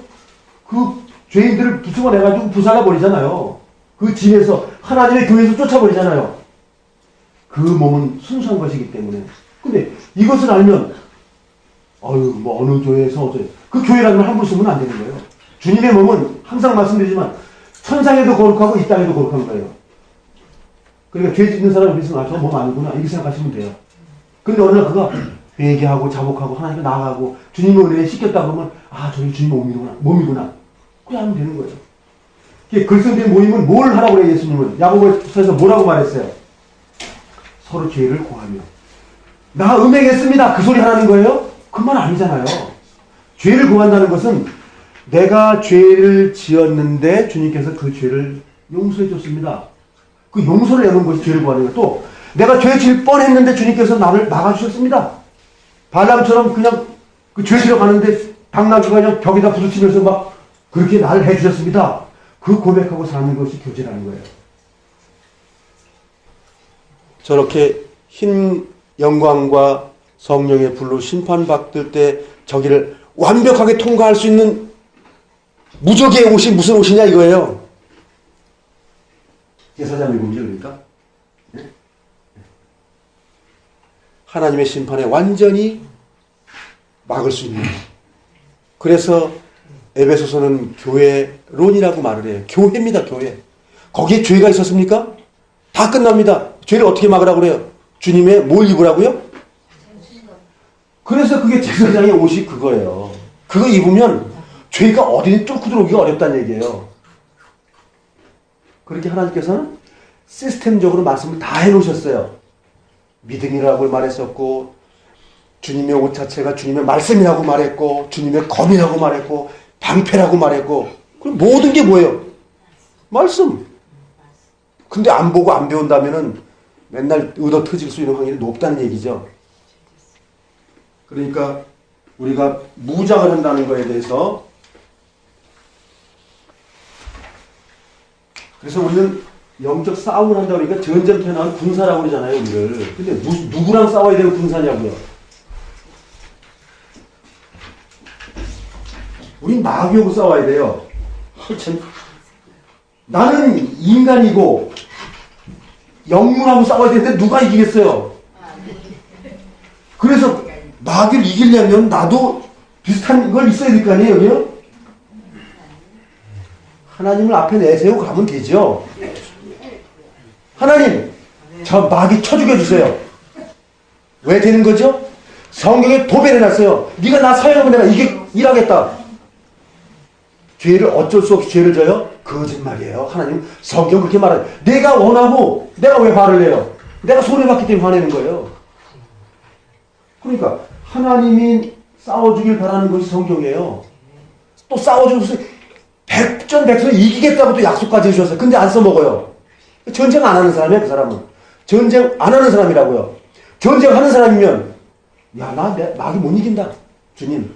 그 죄인들을 부숴내가지고 부살라버리잖아요. 그 집에서 하나님의 교회에서 쫓아버리잖아요. 그 몸은 순수한 것이기 때문에. 근데 이것을 알면 뭐 어느 교회에서 어쩌요. 그 교회라는 걸 함부로 쓰면 안 되는 거예요. 주님의 몸은 항상 말씀드리지만 천상에도 거룩하고 이 땅에도 거룩한 거예요. 그러니까 죄 짓는 사람이 있으면 저 몸 아니구나 이렇게 생각하시면 돼요. 근데 어느 날 그가 회개하고 자복하고 하나님께 나아가고 주님의 은혜에 씻겼다 그러면 저기 주님의 몸이구나. 그래 하면 되는 거예요. 글쓴이의 모임은 뭘 하라고 그래요, 예수님은? 야고보서에서 뭐라고 말했어요? 서로 죄를 고하며. 나 음행했습니다. 그 소리 하라는 거예요? 그 말 아니잖아요. 죄를 고한다는 것은 내가 죄를 지었는데 주님께서 그 죄를 용서해 줬습니다. 그 용서를 내는 것이 죄를 구하는 거예요. 또 내가 죄 질 뻔했는데 주님께서 나를 막아주셨습니다. 발람처럼 그냥 그 죄 지러 가는데 당나귀가 그냥 벽에다 부딪히면서 막 그렇게 나를 해주셨습니다. 그 고백하고 사는 것이 교제라는 거예요. 저렇게 흰 영광과 성령의 불로 심판받을 때 저기를 완벽하게 통과할 수 있는 무적의 옷이 무슨 옷이냐 이거예요. 제사장 일곱이죠, 그러니까. 네? 하나님의 심판에 완전히 막을 수 있는. 그래서 에베소서는 교회론이라고 말을 해요. 교회입니다, 교회. 거기에 죄가 있었습니까? 다 끝납니다. 죄를 어떻게 막으라고 그래요? 주님의 뭘 입으라고요? 그래서 그게 제사장의 옷이 그거예요. 그거 입으면 죄가 어디든 뚫고 들어오기가 어렵다는 얘기예요. 그렇게 하나님께서는 시스템적으로 말씀을 다 해놓으셨어요. 믿음이라고 말했었고 주님의 옷 자체가 주님의 말씀이라고 말했고 주님의 검이라고 말했고 방패라고 말했고 그럼 모든 게 뭐예요? 말씀. 근데 안 보고 안 배운다면은 맨날 얻어 터질 수 있는 확률이 높다는 얘기죠. 그러니까 우리가 무장을 한다는 거에 대해서 그래서 우리는 영적 싸움을 한다고 그러니까 전쟁터에 나온 군사라고 그러잖아요, 우리를. 근데 누구랑 싸워야 되는 군사냐고요? 우린 마귀하고 싸워야 돼요. 참. 나는 인간이고 영문하고 싸워야 되는데 누가 이기겠어요? 그래서 마귀를 이기려면 나도 비슷한 걸 있어야 될 거 아니에요, 여기요? 하나님을 앞에 내세우고 가면 되죠. 하나님, 저 마귀 쳐 죽여주세요. 왜 되는 거죠? 성경에 도배해놨어요. 네가 나 사용하면 내가 일하겠다. 죄를 어쩔 수 없이 죄를 져요? 거짓말이에요. 하나님 성경 그렇게 말해요. 내가 원하고 내가 왜 화를 내요? 내가 손해봤기 때문에 화내는 거예요. 그러니까 하나님이 싸워주길 바라는 것이 성경이에요. 또 싸워주면서 백전백승 이기겠다고 또 약속까지 해주셨어요. 근데 안 써먹어요. 전쟁 안 하는 사람이야, 그 사람은. 전쟁 안 하는 사람이라고요. 전쟁하는 사람이면 나 마귀 못 이긴다. 주님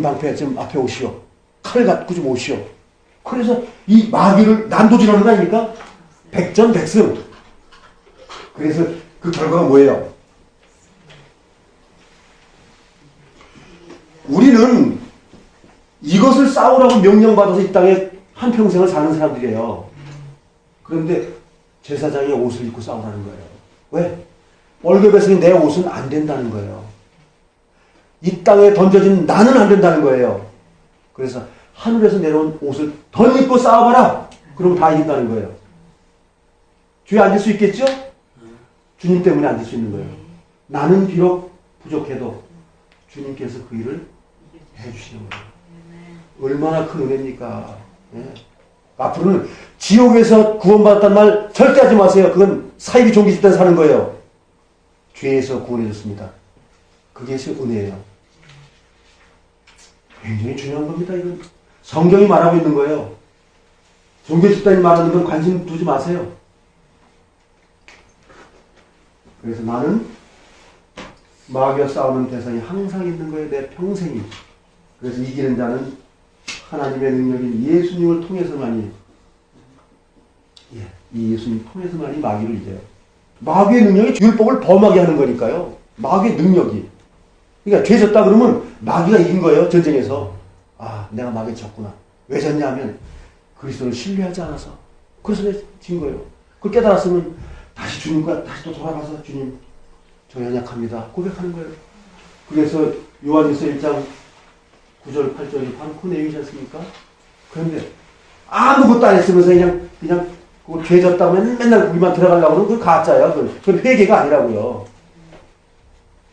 방패 좀 앞에 오시오. 칼 갖고 좀 오시오. 그래서 이 마귀를 난도질하는 거 아닙니까? 백전백승. 그래서 그 결과가 뭐예요? 우리는 이것을 싸우라고 명령받아서 이 땅에 한평생을 사는 사람들이에요. 그런데 제사장의 옷을 입고 싸우라는 거예요. 왜? 월급에서 내 옷은 안 된다는 거예요. 이 땅에 던져진 나는 안 된다는 거예요. 그래서 하늘에서 내려온 옷을 덜 입고 싸워봐라. 그러면 다 이긴다는 거예요. 주에 앉을 수 있겠죠? 주님 때문에 앉을 수 있는 거예요. 나는 비록 부족해도 주님께서 그 일을 해주시는 거예요. 얼마나 큰 은혜입니까? 예. 앞으로는 지옥에서 구원받았단 말 절대 하지 마세요. 그건 사이비 종기 집단 사는 거예요. 죄에서 구원해줬습니다. 그게 은혜예요. 굉장히 중요한 겁니다. 이건 성경이 말하고 있는 거예요. 종교 집단이 말하는 건 관심 두지 마세요. 그래서 나는 마귀와 싸우는 대상이 항상 있는 거예요. 내 평생이. 그래서 이기는 자는 하나님의 능력인 예수님을 통해서만이, 이 예수님 통해서만이 마귀를 이겨요. 마귀의 능력이 율법을 범하게 하는 거니까요. 마귀의 능력이. 그러니까 죄 졌다 그러면 마귀가 이긴 거예요. 전쟁에서. 아, 내가 마귀에 졌구나. 왜 졌냐 하면 그리스도를 신뢰하지 않아서. 그래서 내가 진 거예요. 그걸 깨달았으면 다시 주님과 다시 또 돌아가서 주님, 저 연약합니다. 고백하는 거예요. 그래서 요한일서 1장 9절, 8절이 바로 그 내용이지 않습니까? 그런데 아무것도 안 했으면서 그냥 죄 졌다고 맨날 우리만 들어가려고 하면 그건 가짜야. 그건 회개가 아니라고요.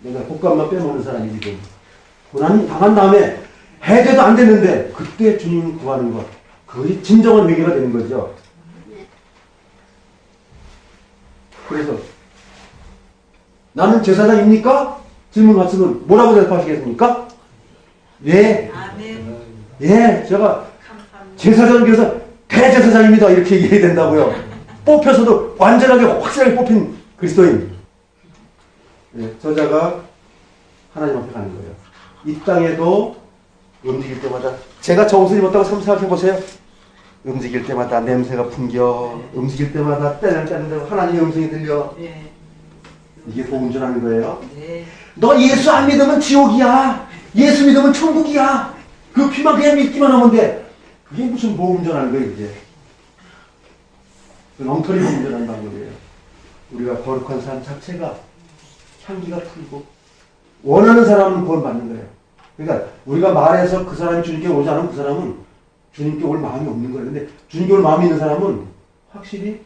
내가 복감만 빼먹는 사람이 지금. 고난 당한 다음에 해제도 안 됐는데 그때 주님을 구하는 것. 그것이 진정한 회개가 되는 거죠. 그래서 나는 제사장입니까? 질문 받으면 뭐라고 대답하시겠습니까? 예. 예, 제가 제사장께서 대제사장입니다. 이렇게 얘기해야 된다고요. 뽑혀서도 완전하게 확실하게 뽑힌 그리스도인. 예, 저자가 하나님 앞에 가는 거예요. 이 땅에도 움직일 때마다, 제가 저 옷을 입었다고 생각해 보세요. 움직일 때마다 냄새가 풍겨, 움직일 때마다 떼는 대로 하나님의 음성이 들려. 이게 복음 전하는 거예요. 너 예수 안 믿으면 지옥이야. 예수 믿으면 천국이야. 그 피만 그냥 믿기만 하면 돼. 그게 무슨 복음 전하는 거예요, 이게. 그 엉터리 복음 전하는 방법이에요. 우리가 거룩한 삶 자체가 향기가 풀고 원하는 사람은 구원받는 거예요. 그러니까 우리가 말해서 그 사람이 주님께 오지 않으면 그 사람은 주님께 올 마음이 없는 거예요. 근데 주님께 올 마음이 있는 사람은 확실히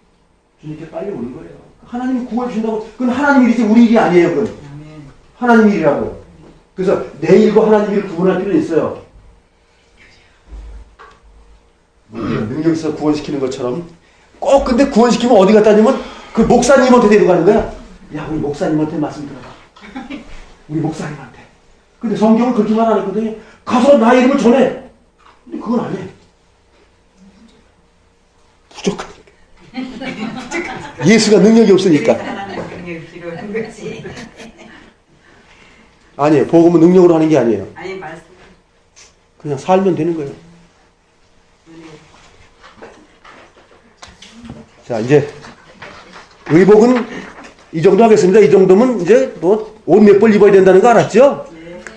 주님께 빨리 오는 거예요. 하나님이 구원해 주신다고, 그건 하나님 일이지 우리 일이 아니에요. 그건 하나님 일이라고. 그래서 내 일과 하나님 일을 구분할 필요는 있어요. 능력 있어 구원시키는 것처럼 꼭 근데 구원시키면 어디 갔다 냐면 그 목사님한테 데려가는 거야. 야, 우리 목사님한테 말씀 들어가. 우리 목사님한테. 근데 성경은 그렇게 말 안 했거든요. 가서 나 이름을 전해. 근데 그건 안 해. 부족하니까. 예수가 능력이 없으니까. 아니에요. 복음은 능력으로 하는 게 아니에요. 아니, 말씀. 그냥 살면 되는 거예요. 자, 이제 의복은 이 정도 하겠습니다. 이 정도면 이제 뭐 옷 몇 벌 입어야 된다는 거 알았죠?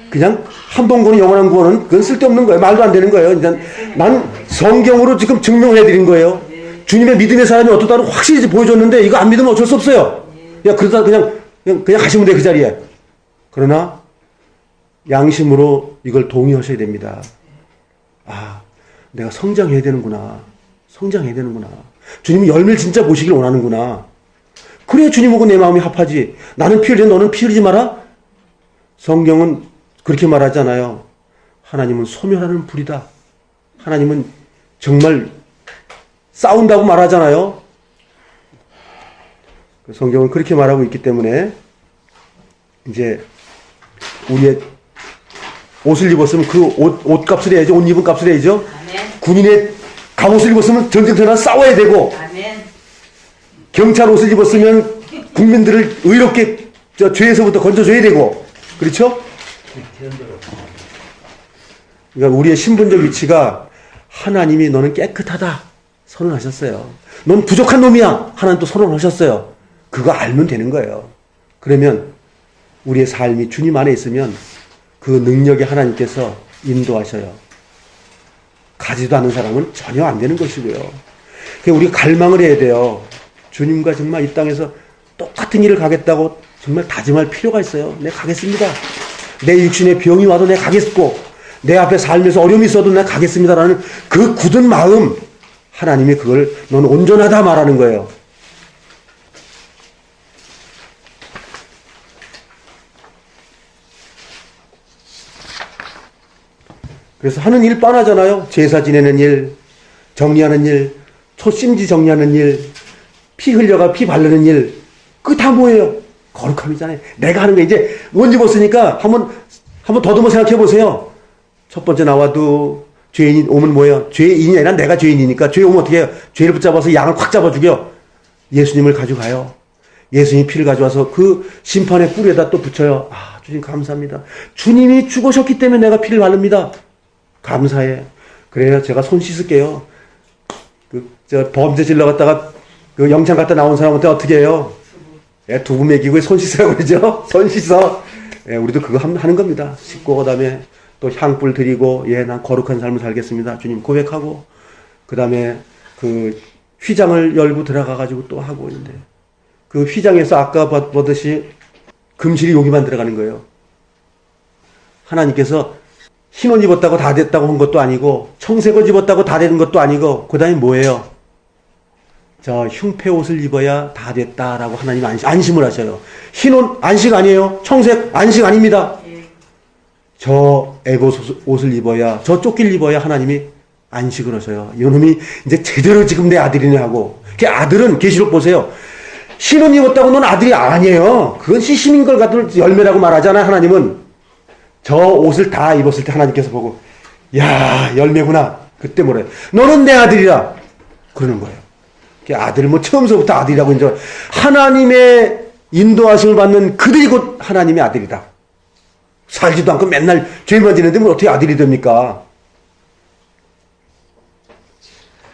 그냥 한 번 구원은 영원한 구원은 그건 쓸데없는 거예요. 말도 안 되는 거예요. 일단 난 성경으로 지금 증명해 드린 거예요. 주님의 믿음의 사람이 어떻다는 확실히 보여줬는데 이거 안 믿으면 어쩔 수 없어요. 야, 그러다 그냥 가시면 돼, 그 자리에. 그러나 양심으로 이걸 동의하셔야 됩니다. 아, 내가 성장해야 되는구나. 성장해야 되는구나. 주님이 열매를 진짜 보시길 원하는구나. 그래 주님하고 내 마음이 합하지. 나는 피 흘려 너는 피 흘리지 마라. 성경은 그렇게 말하잖아요. 하나님은 소멸하는 불이다. 하나님은 정말 싸운다고 말하잖아요. 성경은 그렇게 말하고 있기 때문에 이제 우리의 옷을 입었으면 그 옷값을 해야죠. 옷 입은 값을 해야죠. 군인의 갑옷을 입었으면 전쟁터나 싸워야 되고, 경찰 옷을 입었으면 국민들을 의롭게 죄에서부터 건져줘야 되고, 그렇죠? 그러니까 우리의 신분적 위치가 하나님이 너는 깨끗하다 선언하셨어요. 넌 부족한 놈이야 하나님 또 선언하셨어요. 그거 알면 되는 거예요. 그러면 우리의 삶이 주님 안에 있으면 그 능력에 하나님께서 인도하셔요. 가지도 않는 사람은 전혀 안 되는 것이고요. 그러니까 우리가 갈망을 해야 돼요. 주님과 정말 이 땅에서 똑같은 길을 가겠다고 정말 다짐할 필요가 있어요. 내가 가겠습니다. 내 육신에 병이 와도 내가 가겠고, 내 앞에 살면서 어려움이 있어도 내가 가겠습니다라는 그 굳은 마음, 하나님이 그걸 넌 온전하다 말하는 거예요. 그래서 하는 일 뻔하잖아요. 제사 지내는 일, 정리하는 일, 초심지 정리하는 일, 피 흘려가 피 바르는 일, 그게 다 뭐예요? 거룩함이잖아요. 내가 하는 거 이제 옷 입었으니까 한번 더듬어 생각해 보세요. 첫 번째 나와도 죄인이 오면 뭐예요? 죄인이 아니라 내가 죄인이니까 죄 오면 어떻게 해요? 죄를 붙잡아서 양을 콱 잡아 죽여. 예수님을 가져가요. 예수님 피를 가져와서 그 심판의 뿔에다 또 붙여요. 아, 주님 감사합니다. 주님이 죽으셨기 때문에 내가 피를 바릅니다. 감사해. 그래요. 제가 손 씻을게요. 저 범죄 질러 갔다가 그 영창 갔다 나온 사람한테 어떻게 해요? 예, 두부 먹이고 손 씻으라고 그러죠? 손 씻어. 예, 우리도 그거 하는 겁니다. 씻고, 그 다음에 또 향불 드리고, 예, 난 거룩한 삶을 살겠습니다. 주님 고백하고, 그 다음에 그 휘장을 열고 들어가가지고 또 하고 있는데, 그 휘장에서 아까 보듯이 금실이 여기만 들어가는 거예요. 하나님께서 흰 옷 입었다고 다 됐다고 한 것도 아니고, 청색 옷 입었다고 다 되는 것도 아니고, 그 다음에 뭐예요? 저 흉패 옷을 입어야 다 됐다라고 하나님 안심을 하셔요. 흰 옷 안식 아니에요. 청색 안식 아닙니다. 저 애고 옷을 입어야, 저 조끼를 입어야 하나님이 안식을 하셔요. 이놈이 이제 제대로 지금 내 아들이네 하고. 그 아들은 계시록 보세요. 흰 옷 입었다고 넌 아들이 아니에요. 그건 시신인 걸 갖을 열매라고 말하잖아요. 하나님은 저 옷을 다 입었을 때 하나님께서 보고, 야, 열매구나. 그때 뭐래? 너는 내 아들이라 그러는 거예요. 아들, 뭐, 처음서부터 아들이라고 이제, 하나님의 인도하심을 받는 그들이 곧 하나님의 아들이다. 살지도 않고 맨날 죄만 지는데 뭐 어떻게 아들이 됩니까?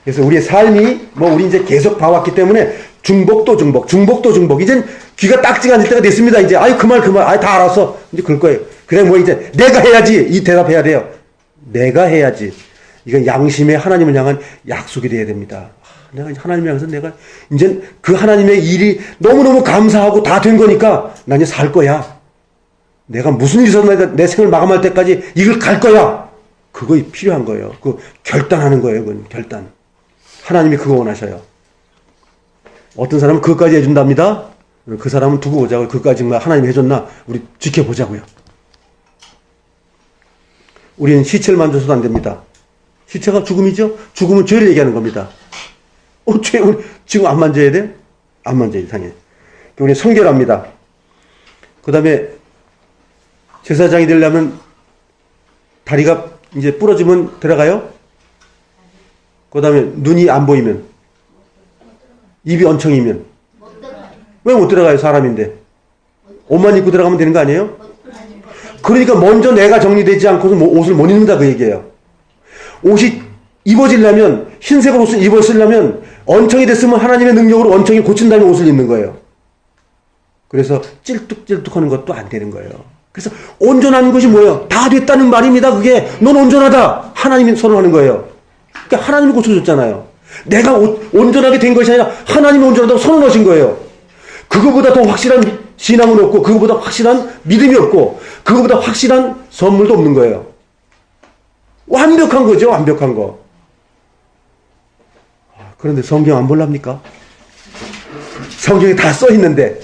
그래서 우리의 삶이, 뭐, 우리 이제 계속 봐왔기 때문에, 중복도 중복. 이젠 귀가 딱지가 앉을 때가 됐습니다. 이제, 아이, 그 말. 아이, 다 알았어. 이제 그럴 거예요. 그래, 뭐, 이제, 내가 해야지. 이 대답해야 돼요. 내가 해야지. 이건 양심의 하나님을 향한 약속이 돼야 됩니다. 내가 하나님을 향해서 내가 이제 그 하나님의 일이 너무너무 감사하고 다 된 거니까 난 이제 살 거야. 내가 무슨 일이 있어도 내 생을 마감할 때까지 이걸 갈 거야. 그거 필요한 거예요. 그 결단하는 거예요. 그건 결단. 하나님이 그거 원하셔요. 어떤 사람은 그것까지 해준답니다. 그 사람은 두고 보자고요. 그것까지 정말 하나님이 해줬나? 우리 지켜보자고요. 우리는 시체를 만져서도 안 됩니다. 시체가 죽음이죠? 죽음은 죄를 얘기하는 겁니다. 죄, 우리 지금 안 만져야 돼? 안 만져야지, 당연히. 우리 성결합니다. 그 다음에 제사장이 되려면 다리가 이제 부러지면 들어가요? 그 다음에 눈이 안 보이면, 입이 얹혀이면. 왜 못 들어가요? 사람인데. 옷만 입고 들어가면 되는 거 아니에요? 그러니까 먼저 내가 정리되지 않고서 옷을 못 입는다 그 얘기예요. 옷이 입어지려면, 흰색 옷을 입었으려면 언청이 됐으면 하나님의 능력으로 언청이 고친 다음에 옷을 입는 거예요. 그래서 찔뚝찔뚝하는 것도 안 되는 거예요. 그래서 온전한 것이 뭐예요? 다 됐다는 말입니다. 그게 넌 온전하다. 하나님이 선언하는 거예요. 그러니까 하나님이 고쳐줬잖아요. 내가 온전하게 된 것이 아니라 하나님이 온전하다고 선언하신 거예요. 그거보다 더 확실한 신앙은 없고, 그거보다 확실한 믿음이 없고, 그거보다 확실한 선물도 없는 거예요. 완벽한 거죠. 완벽한 거. 그런데 성경 안 볼랍니까? 성경에 다 써 있는데.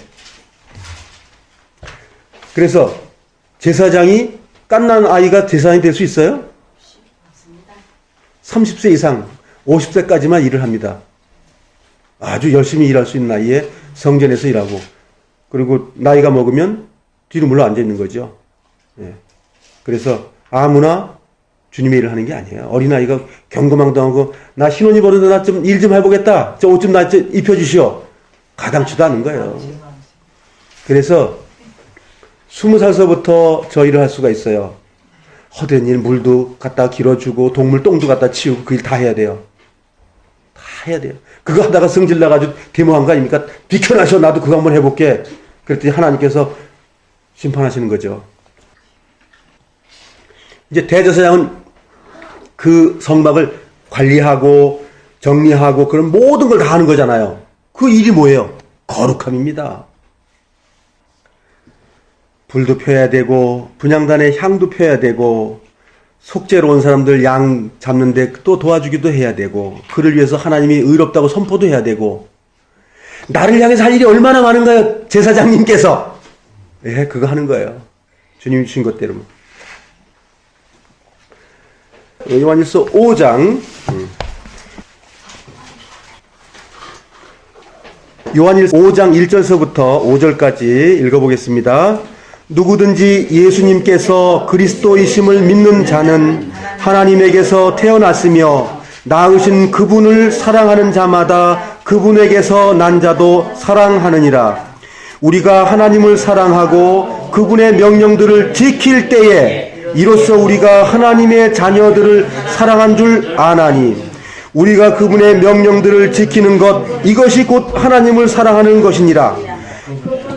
그래서 제사장이 갓난 아이가 제사장이 될 수 있어요? 30세 이상 50세까지만 일을 합니다. 아주 열심히 일할 수 있는 나이에 성전에서 일하고, 그리고 나이가 먹으면 뒤로 물러 앉아 있는 거죠. 예. 그래서 아무나 주님의 일을 하는 게 아니에요. 어린아이가 경거망동하고, 나 흰옷 입었는데 나 좀 일 좀 해보겠다. 저 옷 좀 나 입혀주시오. 가당치도 않은 거예요. 그래서 20살서부터 저 일을 할 수가 있어요. 허된 일, 물도 갖다 길어주고, 동물 똥도 갖다 치우고, 그 일 다 해야 돼요. 다 해야 돼요. 그거 하다가 성질 나가지고 데모한 거 아닙니까? 비켜나셔. 나도 그거 한번 해볼게. 그랬더니 하나님께서 심판하시는 거죠. 이제 대제사장은 그 성막을 관리하고 정리하고 그런 모든 걸 다 하는 거잖아요. 그 일이 뭐예요? 거룩함입니다. 불도 펴야 되고, 분향단에 향도 펴야 되고, 속죄로 온 사람들 양 잡는데 또 도와주기도 해야 되고, 그를 위해서 하나님이 의롭다고 선포도 해야 되고, 나를 향해서 할 일이 얼마나 많은가요? 제사장님께서. 예, 그거 하는 거예요. 주님이 주신 것대로. 요한일서 5장. 요한일서 5장 1절서부터 5절까지 읽어보겠습니다. 누구든지 예수님께서 그리스도이심을 믿는 자는 하나님에게서 태어났으며 낳으신 그분을 사랑하는 자마다 그분에게서 난 자도 사랑하느니라. 우리가 하나님을 사랑하고 그분의 명령들을 지킬 때에 이로써 우리가 하나님의 자녀들을 사랑한 줄 아나니 우리가 그분의 명령들을 지키는 것 이것이 곧 하나님을 사랑하는 것이니라.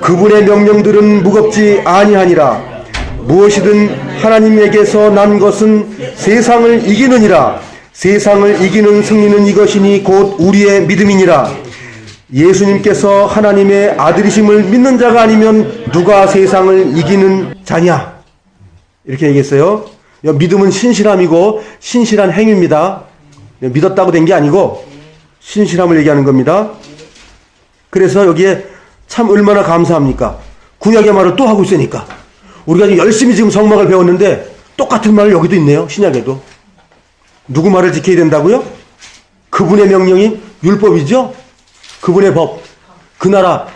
그분의 명령들은 무겁지 아니하니라. 무엇이든 하나님에게서 난 것은 세상을 이기느니라. 세상을 이기는 승리는 이것이니 곧 우리의 믿음이니라. 예수님께서 하나님의 아들이심을 믿는 자가 아니면 누가 세상을 이기는 자냐? 이렇게 얘기했어요. 믿음은 신실함이고 신실한 행위입니다. 믿었다고 된 게 아니고 신실함을 얘기하는 겁니다. 그래서 여기에 참 얼마나 감사합니까? 구약의 말을 또 하고 있으니까. 우리가 지금 열심히 지금 성막을 배웠는데 똑같은 말을 여기도 있네요. 신약에도. 누구 말을 지켜야 된다고요? 그분의 명령이 율법이죠. 그분의 법, 그 나라,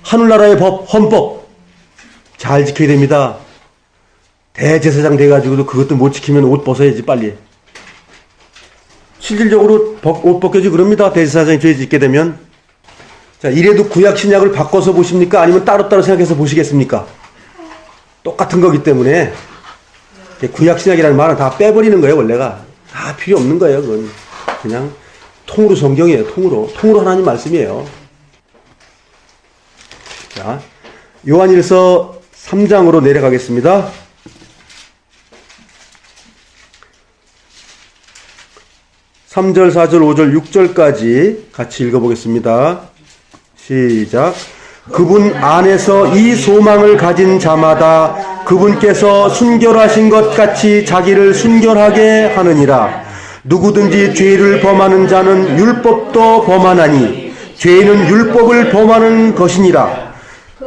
하늘나라의 법, 헌법 잘 지켜야 됩니다. 대제사장 돼가지고도 그것도 못 지키면 옷 벗어야지 빨리. 실질적으로 옷 벗겨지 그럽니다. 대제사장이 죄 짓게 되면. 자, 이래도 구약 신약을 바꿔서 보십니까? 아니면 따로따로 생각해서 보시겠습니까? 똑같은 거기 때문에 구약 신약이라는 말은 다 빼버리는 거예요. 원래가 다 필요 없는 거예요. 그건 그냥 통으로 성경이에요. 통으로 하나님 말씀이에요. 자, 요한일서 3장으로 내려가겠습니다. 3절, 4절, 5절, 6절까지 같이 읽어보겠습니다. 시작. 그분 안에서 이 소망을 가진 자마다 그분께서 순결하신 것 같이 자기를 순결하게 하느니라. 누구든지 죄를 범하는 자는 율법도 범하나니 죄는 율법을 범하는 것이니라.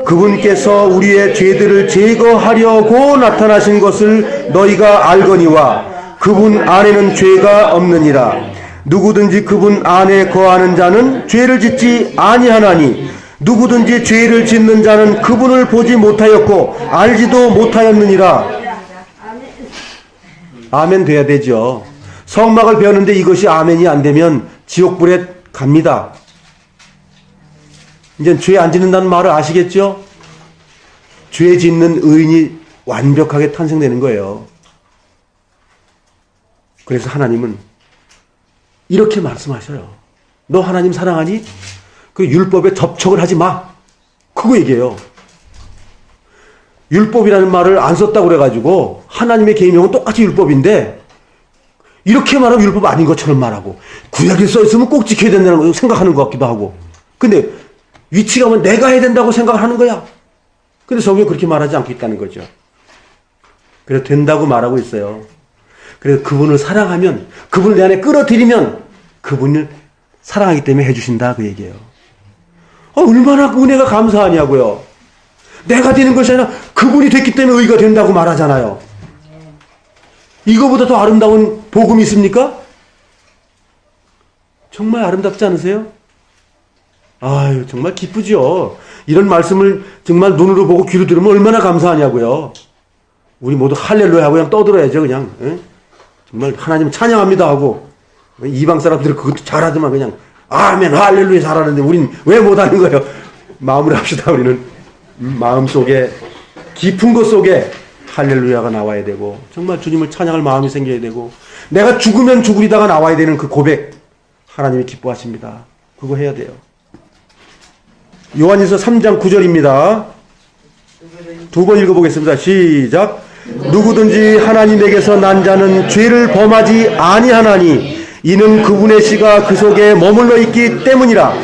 그분께서 우리의 죄들을 제거하려고 나타나신 것을 너희가 알거니와 그분 안에는 죄가 없느니라. 누구든지 그분 안에 거하는 자는 죄를 짓지 아니하나니 누구든지 죄를 짓는 자는 그분을 보지 못하였고 알지도 못하였느니라. 아멘 돼야 되죠. 성막을 배웠는데 이것이 아멘이 안 되면 지옥불에 갑니다. 이제 죄 안 짓는다는 말을 아시겠죠? 죄 짓는 의인이 완벽하게 탄생되는 거예요. 그래서 하나님은 이렇게 말씀하셔요. 너 하나님 사랑하니? 그 율법에 접촉을 하지 마. 그거 얘기해요. 율법이라는 말을 안 썼다고 그래가지고 하나님의 계명은 똑같이 율법인데 이렇게 말하면 율법 아닌 것처럼 말하고 구약에 써있으면 꼭 지켜야 된다는 거 생각하는 것 같기도 하고 근데 위치가 오면 내가 해야 된다고 생각하는 거야. 근데 성경은 그렇게 말하지 않고 있다는 거죠. 그래서 된다고 말하고 있어요. 그래서 그분을 사랑하면 그분을 내 안에 끌어들이면 그분을 사랑하기 때문에 해주신다 그 얘기예요. 얼마나 그 은혜가 감사하냐고요. 내가 되는 것이 아니라 그분이 됐기 때문에 의가 된다고 말하잖아요. 이거보다 더 아름다운 복음이 있습니까? 정말 아름답지 않으세요? 아유 정말 기쁘죠. 이런 말씀을 정말 눈으로 보고 귀로 들으면 얼마나 감사하냐고요. 우리 모두 할렐루야 하고 그냥 떠들어야죠 그냥. 에? 정말 하나님 찬양합니다 하고 이방 사람들은 그것도 잘하더만 그냥 아멘 할렐루야 잘하는데 우린 왜 못하는 거예요? 마음으로 합시다. 우리는 마음속에 깊은 것 속에 할렐루야가 나와야 되고 정말 주님을 찬양할 마음이 생겨야 되고 내가 죽으면 죽으리다가 나와야 되는 그 고백 하나님이 기뻐하십니다. 그거 해야 돼요. 요한일서 3장 9절입니다. 두 번 읽어보겠습니다. 시작. 누구든지 하나님에게서 난 자는 죄를 범하지 아니하나니 이는 그분의 씨가 그 속에 머물러 있기 때문이라.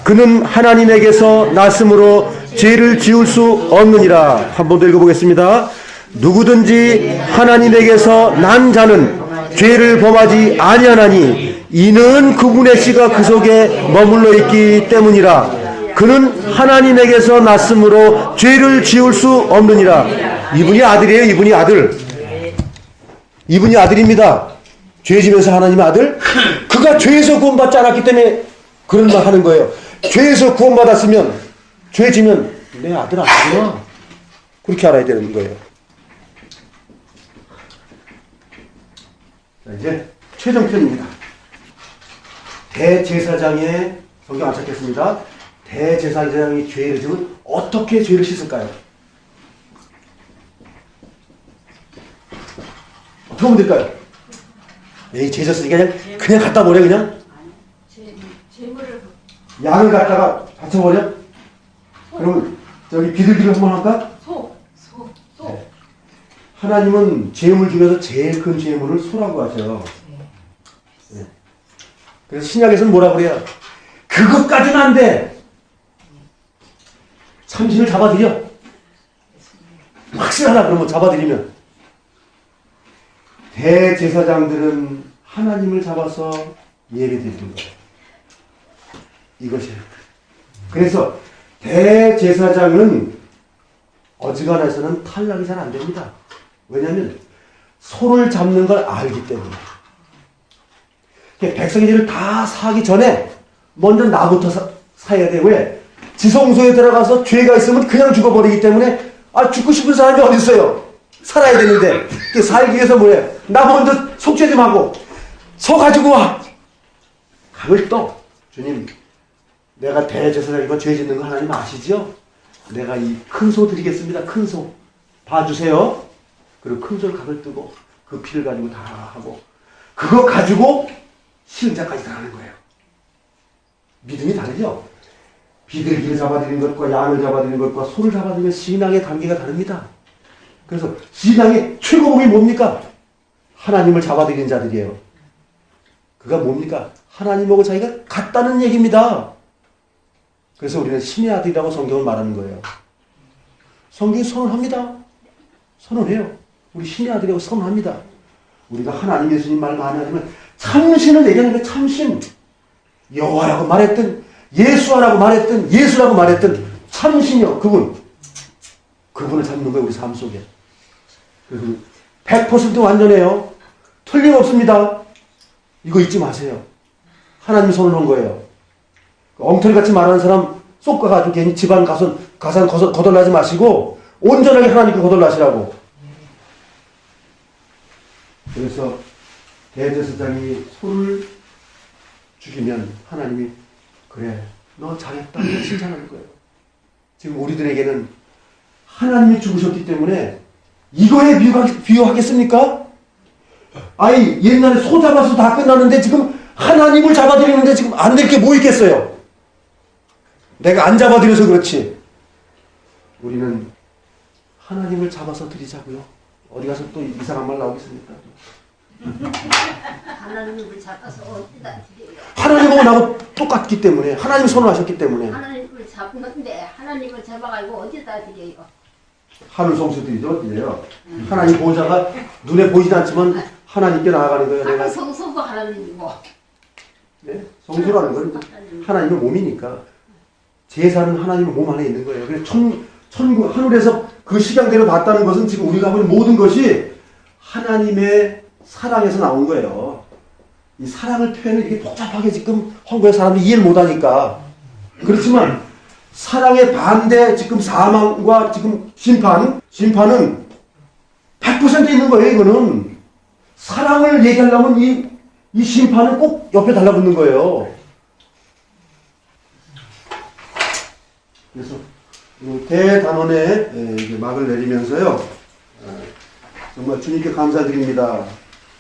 그는 하나님에게서 났으므로 죄를 지을 수 없느니라. 한 번 더 읽어보겠습니다. 누구든지 하나님에게서 난 자는 죄를 범하지 아니하나니 이는 그분의 씨가 그 속에 머물러 있기 때문이라. 그는 하나님에게서 났으므로 죄를 지을 수 없느니라. 이분이 아들이에요. 이분이 아들. 이분이 아들입니다. 죄 지면서 하나님의 아들. 그가 죄에서 구원받지 않았기 때문에 그런 말 하는 거예요. 죄에서 구원받았으면 죄 지면 내 아들 아니구나. 그렇게 알아야 되는 거예요. 자, 이제 최종편입니다. 대제사장의 성경 안 찾겠습니다. 대제사장이 죄를 지면 어떻게 죄를 씻을까요? 어떻게 하면 될까요? 에이, 죄졌으니까 그냥 갖다 버려, 그냥? 재물을 양을 갖다가 바쳐버려? 그러면 저기 비둘기를 한번 할까? 소. 네. 하나님은 죄물 중에서 제일 큰 죄물을 소라고 하셔요. 네. 그래서 신약에서는 뭐라 그래요? 그것까지는 안 돼. 참신을 잡아들여. 확실하다 그러면 잡아들이면. 대제사장들은 하나님을 잡아서 예배드리는 거예요. 이것이에요. 그래서 대제사장은 어지간해서는 탈락이 잘 안 됩니다. 왜냐하면 소를 잡는 걸 알기 때문에. 백성들을 다 사기 전에 먼저 나부터 사야 돼. 왜? 지성소에 들어가서 죄가 있으면 그냥 죽어버리기 때문에 죽고 싶은 사람이 어디 있어요? 살아야 되는데 살기 위해서 뭐예요? 나 먼저 속죄 좀 하고 소 가지고 와. 각을 떠. 주님, 내가 대제사장이고 죄 짓는 거 하나님 아시죠? 내가 이 큰 소 드리겠습니다. 큰 소. 봐주세요. 그리고 큰 소를 각을 뜨고 그 피를 가지고 다 하고 그거 가지고 시흥자까지 다 하는 거예요. 믿음이 다르죠? 비둘기를 잡아들이는 것과 양을 잡아들이는 것과 소를 잡아들이는 신앙의 단계가 다릅니다. 그래서 신앙의 최고봉이 뭡니까? 하나님을 잡아들이는 자들이에요. 그가 뭡니까? 하나님하고 자기가 같다는 얘기입니다. 그래서 우리는 신의 아들이라고 성경을 말하는 거예요. 성경이 선언합니다. 선언해요. 우리 신의 아들이라고 선언합니다. 우리가 하나님 예수님 말 많이 하지만 참신을 얘기하는 게 참신. 여호와라고 말했든 예수라고 말했든 예수라고 말했든 참신이요. 그분을 잡는 거예요. 우리 삶 속에. 100% 완전해요. 틀림없습니다. 이거 잊지 마세요. 하나님이 선언한 거예요. 엉터리같이 말하는 사람 쏙 가가지고 괜히 집안 가산 거덜나지 마시고 온전하게 하나님께 거덜나시라고. 그래서 대제사장이 소를 죽이면 하나님이 그래 너 잘했다 칭찬하는 거예요. 지금 우리들에게는 하나님이 죽으셨기 때문에 이거에 비유하겠습니까? 아니 옛날에 소 잡아서 다 끝났는데 지금 하나님을 잡아들이는데 지금 안 될 게 뭐 있겠어요? 내가 안 잡아들여서 그렇지. 우리는 하나님을 잡아서 드리자고요. 어디 가서 또 이상한 말 나오겠습니까? 하나님을 잡아서 어디다 드려요? 하나님하고 나하고 똑같기 때문에 하나님 선언하셨기 때문에 하나님을 잡는데 하나님을 잡아가지고 어디다 드려요? 하늘 성수 드리죠. 드려요. 하나님 보좌가 눈에 보이지 않지만 하나님께 나아가는 거예요. 하늘 성소가 하나님이고. 네? 성소라는 건 하나님의 몸이니까 제사는 하나님의 몸 안에 있는 거예요. 그래서 천국 하늘에서 그 시간대로 봤다는 것은 지금 우리가 보는 모든 것이 하나님의 사랑에서 나온 거예요. 이 사랑을 표현을 이렇게 복잡하게 지금 한국의 사람들이 이해를 못하니까. 그렇지만 사랑의 반대 지금 사망과 지금 심판은 100% 있는 거예요. 이거는 사랑을 얘기하려면 이 심판은 꼭 옆에 달라붙는 거예요. 그래서 대단원에 막을 내리면서요. 정말 주님께 감사드립니다.